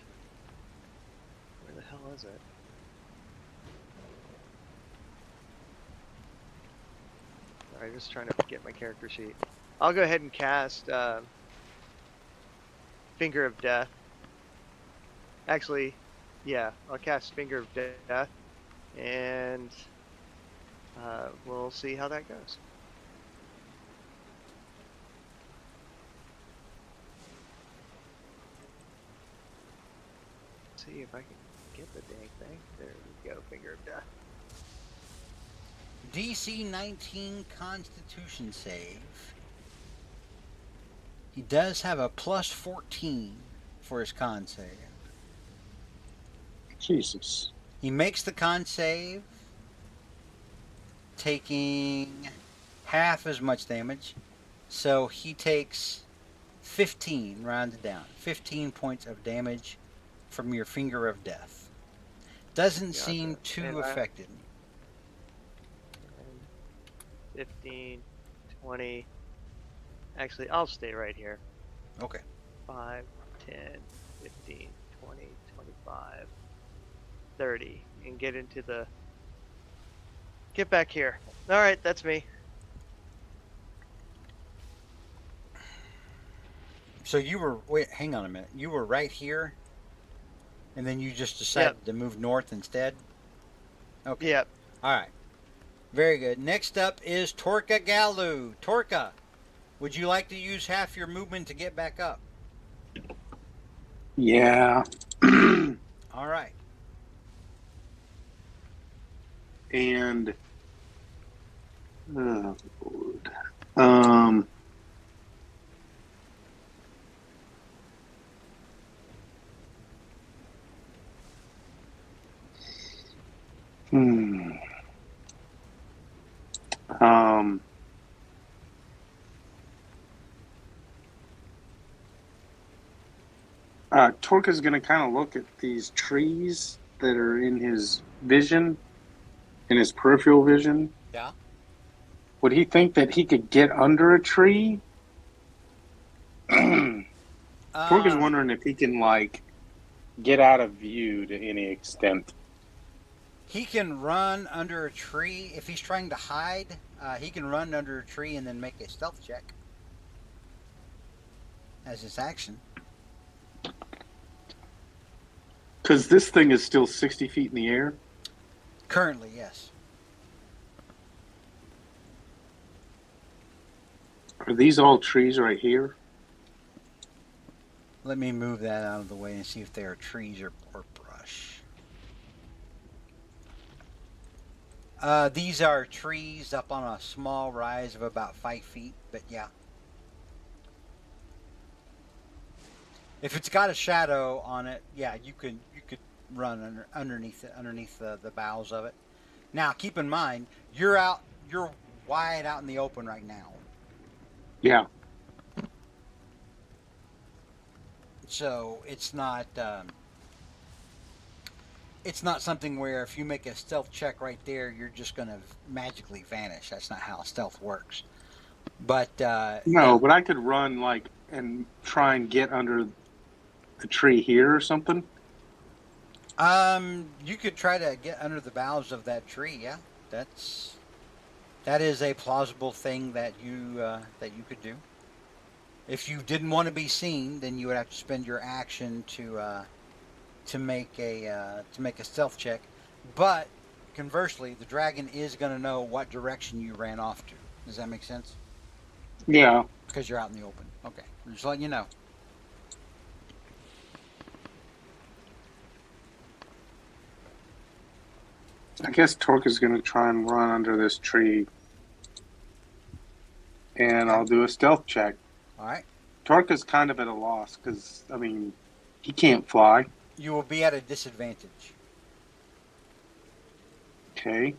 Where the hell is it? Sorry, just trying to get my character sheet. I'll go ahead and cast Finger of Death. Actually, yeah, I'll cast Finger of Death, and we'll see how that goes. See if I can get the dang thing. There we go, Finger of Death. DC 19 Constitution save. He does have a plus 14 for his con save. Jesus. He makes the con save, taking half as much damage. So he takes 15, rounded down, 15 points of damage from your Finger of Death. Doesn't Gotcha. seem too And affected. 15, 20. Actually, I'll stay right here. Okay. 5, 10, 15, 20, 25, 30. And get into the... Get back here. Alright, that's me. So you were, wait, hang on a minute. You were right here, and then you just decided to move north instead? Okay. Yep. All right. Very good. Next up is Torka Galu. Torka, would you like to use half your movement to get back up? Yeah. All right. And oh Lord. Hmm. Torka's going to kind of look at these trees that are in his vision, in his peripheral vision. Yeah. Would he think that he could get under a tree? Torka's wondering if he can, like, get out of view to any extent. He can run under a tree. If he's trying to hide, he can run under a tree and then make a stealth check as his action. Because this thing is still 60 feet in the air? Currently, yes. Are these all trees right here? Let me move that out of the way and see if they are trees or brush. These are trees up on a small rise of about 5 feet, but yeah. If it's got a shadow on it, yeah, you could run underneath the boughs of it. Now, keep in mind, you're wide out in the open right now. Yeah. So it's not something where if you make a stealth check right there, you're just going to magically vanish. That's not how stealth works. But no, but I could run like and try and get under the tree here or something. You could try to get under the boughs of that tree. Yeah, that is a plausible thing that you could do. If you didn't want to be seen, then you would have to spend your action to make a stealth check. But conversely, the dragon is going to know what direction you ran off to. Does that make sense? Yeah. Because you're out in the open. Okay, I'm just letting you know. I guess Torque is going to try and run under this tree, and Okay. I'll do a stealth check. All right. Torque is kind of at a loss because, I mean, he can't fly. You will be at a disadvantage Okay.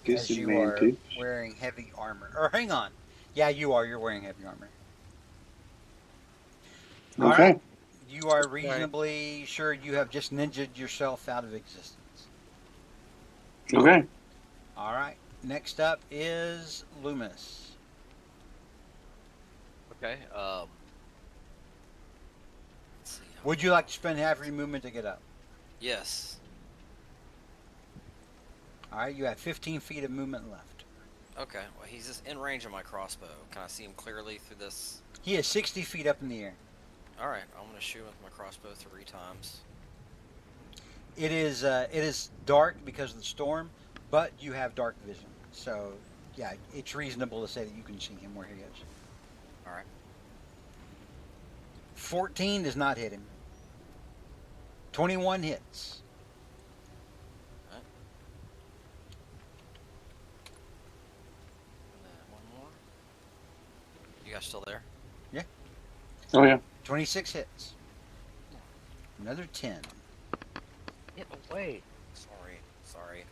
as you are Disadvantage. wearing heavy armor. Or hang on. Yeah, you are. You're wearing heavy armor. All Okay. right. You are reasonably sure you have just ninja'd yourself out of existence. Okay. All right. Next up is Loomis. Okay. Let's see. Would you like to spend half your movement to get up? Yes. All right. You have 15 feet of movement left. Okay. Well, he's just in range of my crossbow. Can I see him clearly through this? He is 60 feet up in the air. All right. I'm gonna shoot with my crossbow 3 times. It is dark because of the storm, but you have dark vision. So, yeah, it's reasonable to say that you can see him where he is. All right. 14 does not hit him. 21 hits. And then one more. You guys still there? Oh, yeah. 26 hits. Another 10. Get away. Sorry.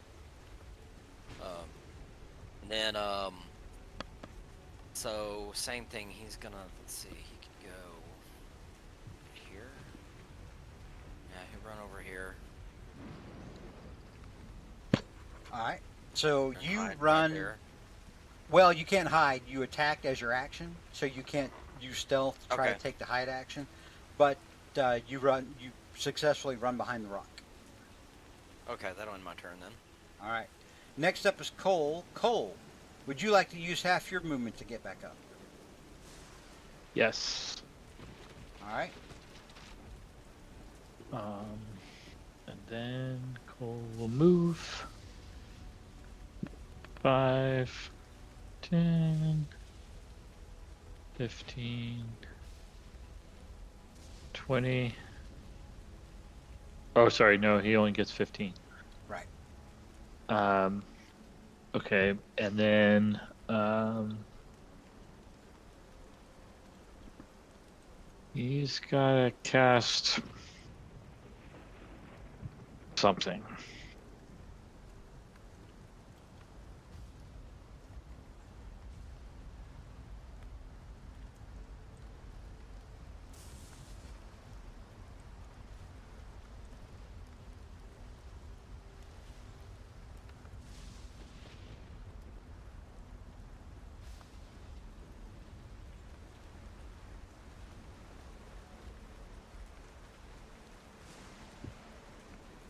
And then, so same thing. He's gonna, let's see, he could go here. Yeah, he'll run over here. All right. So and you hide right run. there. Well, you can't hide. You attacked as your action, so you can't use stealth to try Okay. to take the hide action. But you run. You successfully run behind the rock. Okay, that'll end my turn then. All right. Next up is Cole. Cole, would you like to use half your movement to get back up? Yes. All right. And then Cole will move. 5, 10, 15, 20. Oh, sorry, no, he only gets 15. Right. Okay, and then he's gotta cast something.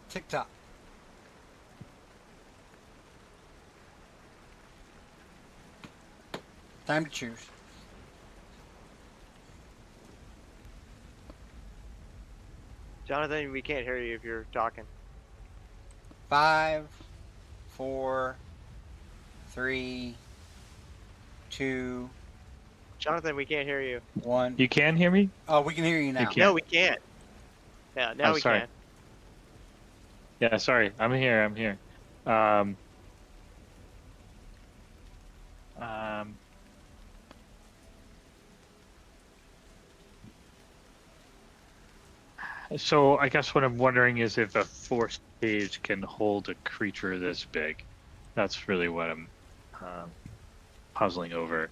Tick tock. Time to choose. Jonathan, we can't hear you if you're talking. 5, 4, 3, 2, Jonathan, we can't hear you. 1. You can hear me? Oh, we can hear you now. can't. No, we can't. Yeah, now Oh, we sorry. can. Yeah, sorry. I'm here. Um, so I guess what I'm wondering is if a force cage can hold a creature this big. That's really what I'm puzzling over.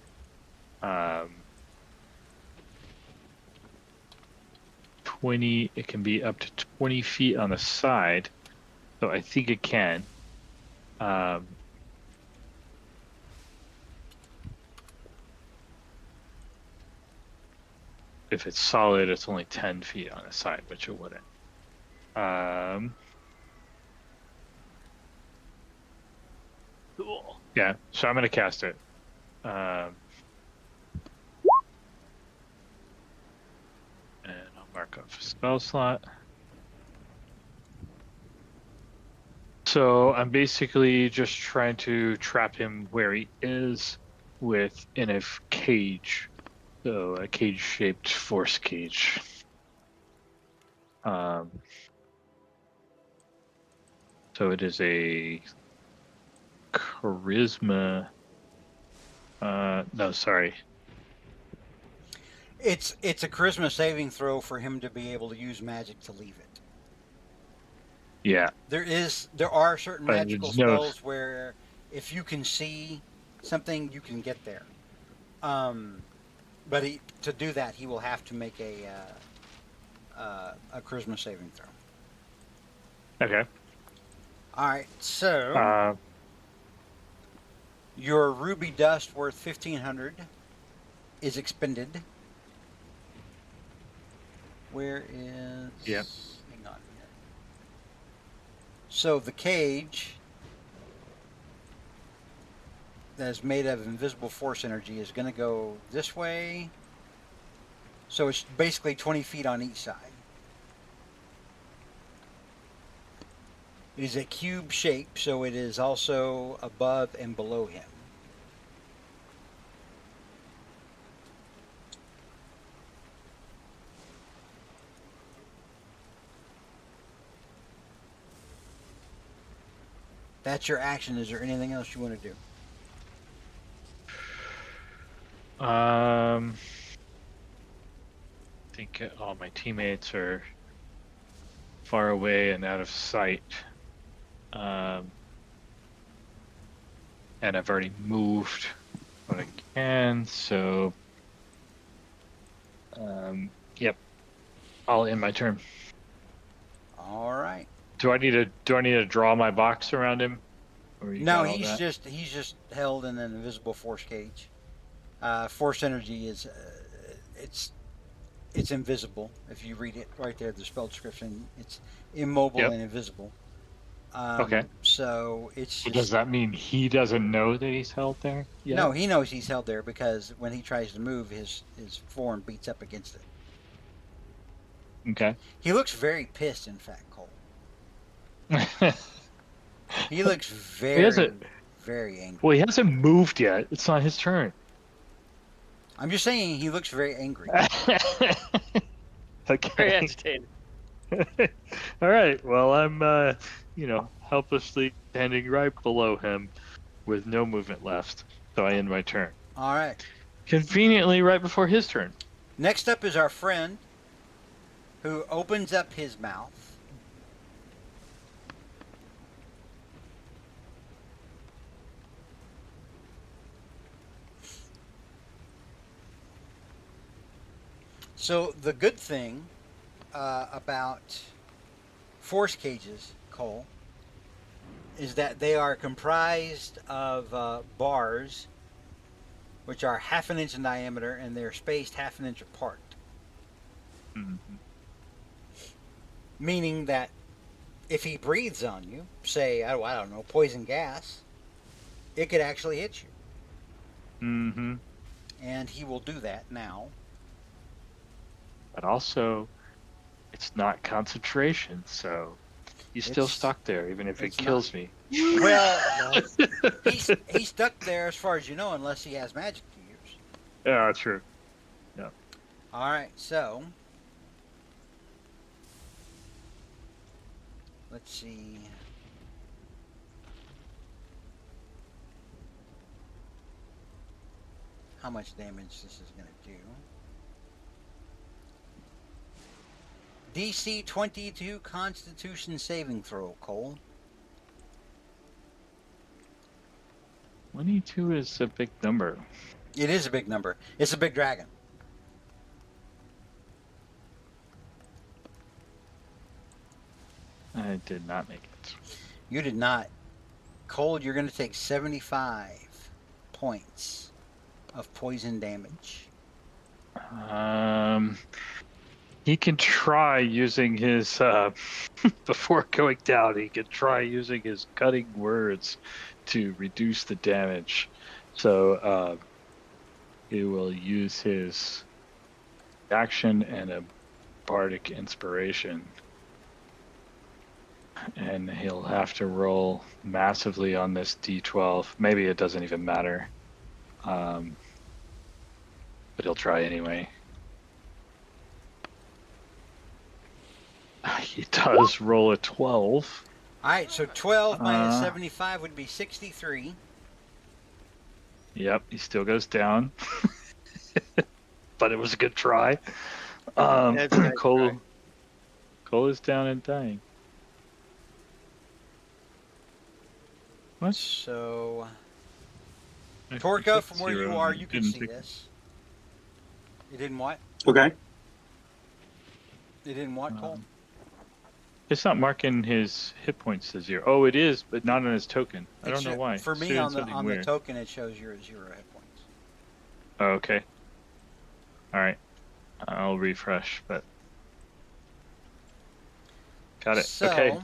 20. It can be up to 20 feet on the side, so I think it can. If it's solid, it's only 10 feet on the side, which it wouldn't. Cool. Yeah, so I'm gonna cast it. off a spell slot. So I'm basically just trying to trap him where he is within a cage. So a cage-shaped force cage. So it is a charisma. No, sorry. It's a charisma saving throw for him to be able to use magic to leave it. Yeah, There are certain but magical it's no. spells where if you can see something, you can get there. But to do that, he will have to make a charisma saving throw. Okay. All right, so Uh, your ruby dust worth 1,500 is expended. Where is? Yep. Hang on here. So the cage that is made of invisible force energy is going to go this way. So it's basically 20 feet on each side. It is a cube shape, so it is also above and below him. That's your action. Is there anything else you want to do? I think all my teammates are far away and out of sight. And I've already moved what I can, so yep. I'll end my turn. All right. Do I need to draw my box around him? Or you No, got all he's that? just held in an invisible force cage. Force energy is it's invisible. If you read it right there, the spell description, it's immobile Yep. and invisible. Okay. So it's So just, does that mean he doesn't know that he's held there yet? no, he knows he's held there because when he tries to move, his form beats up against it. Okay. He looks very pissed, in fact, Cole. He looks very, hasn't- very angry. Well, he hasn't moved yet. It's not his turn. I'm just saying he looks very angry. Very Okay. agitated. All right. Well, I'm, helplessly standing right below him with no movement left. So I end my turn. All right. Conveniently, right before his turn. Next up is our friend who opens up his mouth. So the good thing about force cages, Cole, is that they are comprised of bars, which are half an inch in diameter, and they're spaced half an inch apart. Mm-hmm. Meaning that if he breathes on you, say, I don't know, poison gas, it could actually hit you. Mm-hmm. And he will do that now. But also, it's not concentration, so he's still It's- stuck there, even if it it's kills me. Well, he's stuck there as far as you know, unless he has magic to use. Yeah, true. All right, so let's see. How much damage this is going to do. DC 22 Constitution saving throw, Cole. 22 is a big number. It is a big number. It's a big dragon. I did not make it. You did not. Cole, you're going to take 75 points of poison damage. He can try using his before going down. He can try using his cutting words to reduce the damage. So he will use his action and a bardic inspiration. And he'll have to roll massively on this d12. Maybe it doesn't even matter. But he'll try anyway. He does roll a 12. All right, so 12 minus 75 would be 63. Yep, he still goes down. But it was a good try. That's a nice Cole, try. Cole is down and dying. What? So, I Torka, put from where 0 you are, and you can didn't see pick- this. It didn't what? Okay. It didn't what, Cole? It's not marking his hit points to 0. Oh, it is, but not on his token. I It don't know should- why. For It's me, doing on the something weird. token, it shows you're at 0 hit points. Oh, okay. All right. I'll refresh, but got it. So, Okay.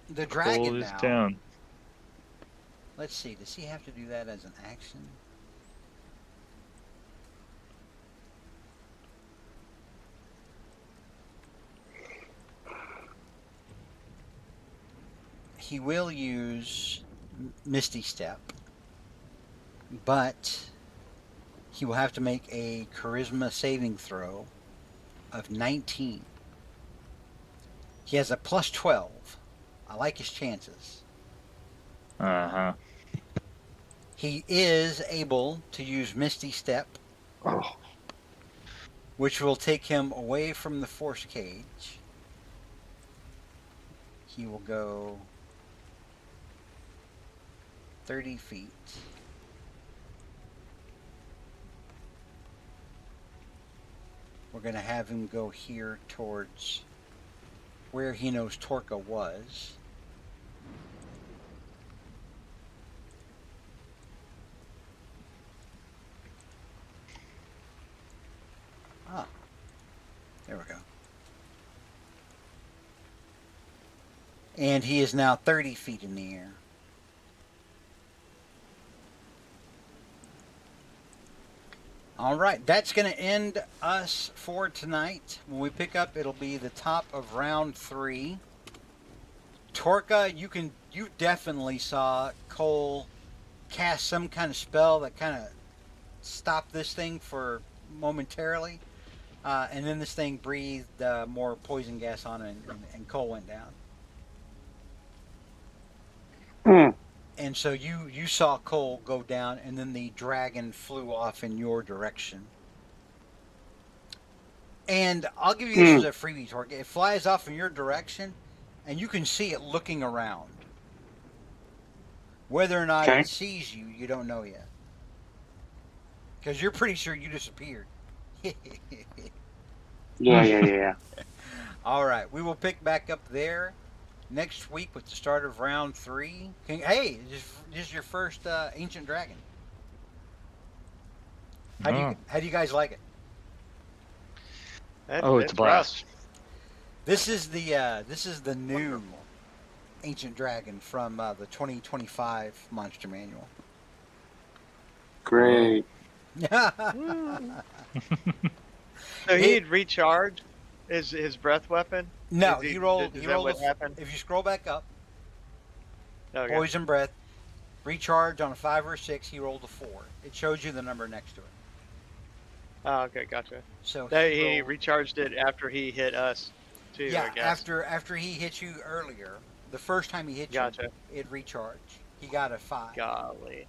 the Cole dragon is now. down. Let's see. Does he have to do that as an action? He will use Misty Step, but he will have to make a charisma saving throw of 19. He has a plus 12. I like his chances. Uh-huh. He is able to use Misty Step, Oh. which will take him away from the force cage. He will go 30 feet. We're going to have him go here towards where he knows Torka was. Ah, there we go. And he is now 30 feet in the air. All right, that's going to end us for tonight. When we pick up, it'll be the top of round 3. Torka, you definitely saw Cole cast some kind of spell that kind of stopped this thing for momentarily, and then this thing breathed more poison gas on it, and Cole went down. Hmm. And so you saw Cole go down, and then the dragon flew off in your direction. And I'll give you this as a freebie, Torque. It flies off in your direction, and you can see it looking around. Whether or not Okay. it sees you, you don't know yet. Because you're pretty sure you disappeared. Yeah. All right, we will pick back up there next week with the start of round 3. Hey, this is your first ancient dragon. How do you guys like it? It's a That's blast. This is the new ancient dragon from the 2025 Monster Manual. Great. So he'd recharge his breath weapon? No, Is he rolled. Is He that rolled. what happened? If you scroll back up, Okay. poison breath, recharge on a 5 or 6. He rolled a 4. It shows you the number next to it. Oh, okay, gotcha. So He rolled- recharged it after he hit us, too, yeah, I guess. after he hit you earlier, the first time he hit Gotcha. you, it recharged. He got a 5. Golly.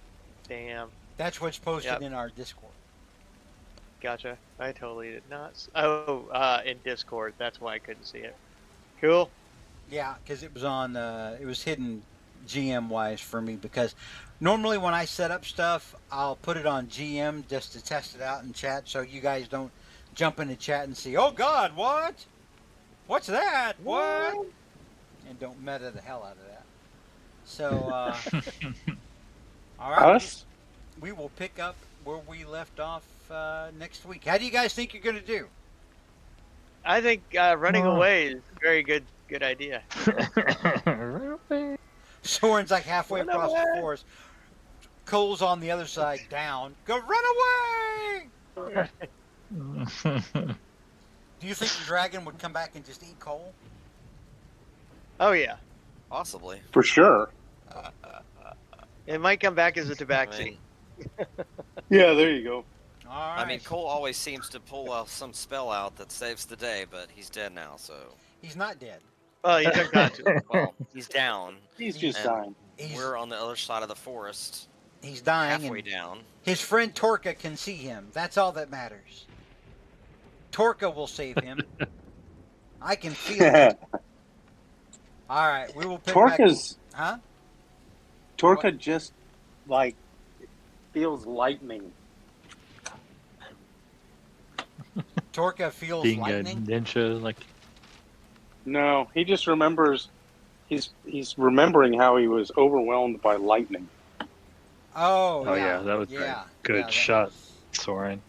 Damn. That's what's posted Yep. in our Discord. Gotcha. I totally did not. In Discord. That's why I couldn't see it. Cool. Yeah, because it was on. It was hidden GM wise for me, because normally when I set up stuff, I'll put it on GM just to test it out in chat, so you guys don't jump into chat and see, oh God, what? What's that? What? And don't meta the hell out of that. So, all right, Us? we will pick up where we left off next week. How do you guys think you're going to do? I think running Oh. away is a very good idea. Soren's like halfway Run across away. the forest. Cole's on the other side down. Go run away! Do you think the dragon would come back and just eat Cole? Oh yeah, Possibly. For sure. it might come back as a I tabaxi. mean, Yeah, there you go. All I mean, right. Cole always seems to pull some spell out that saves the day, but he's dead now, so. He's not dead. Well, he's unconscious. Well, he's down. He's just And dying. We're on the other side of the forest, He's dying, halfway and down. his friend Torka can see him. That's all that matters. Torka will save him. I can feel it. All right, we will pick back. Huh? Torka just like feels lightning. Torka feels Being lightning. a ninja, like No, he just remembers. He's remembering how he was overwhelmed by lightning. Oh, Oh, yeah, yeah, that was a yeah, good that shot. was- Soren.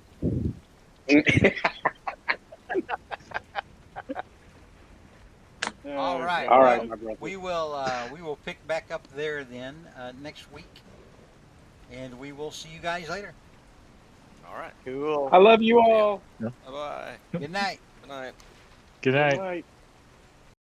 All right. All right, well, my brother. we will pick back up there then next week, and we will see you guys later. All right. Cool. I love you all. Bye-bye. Good night. Good night. Good night. Good night.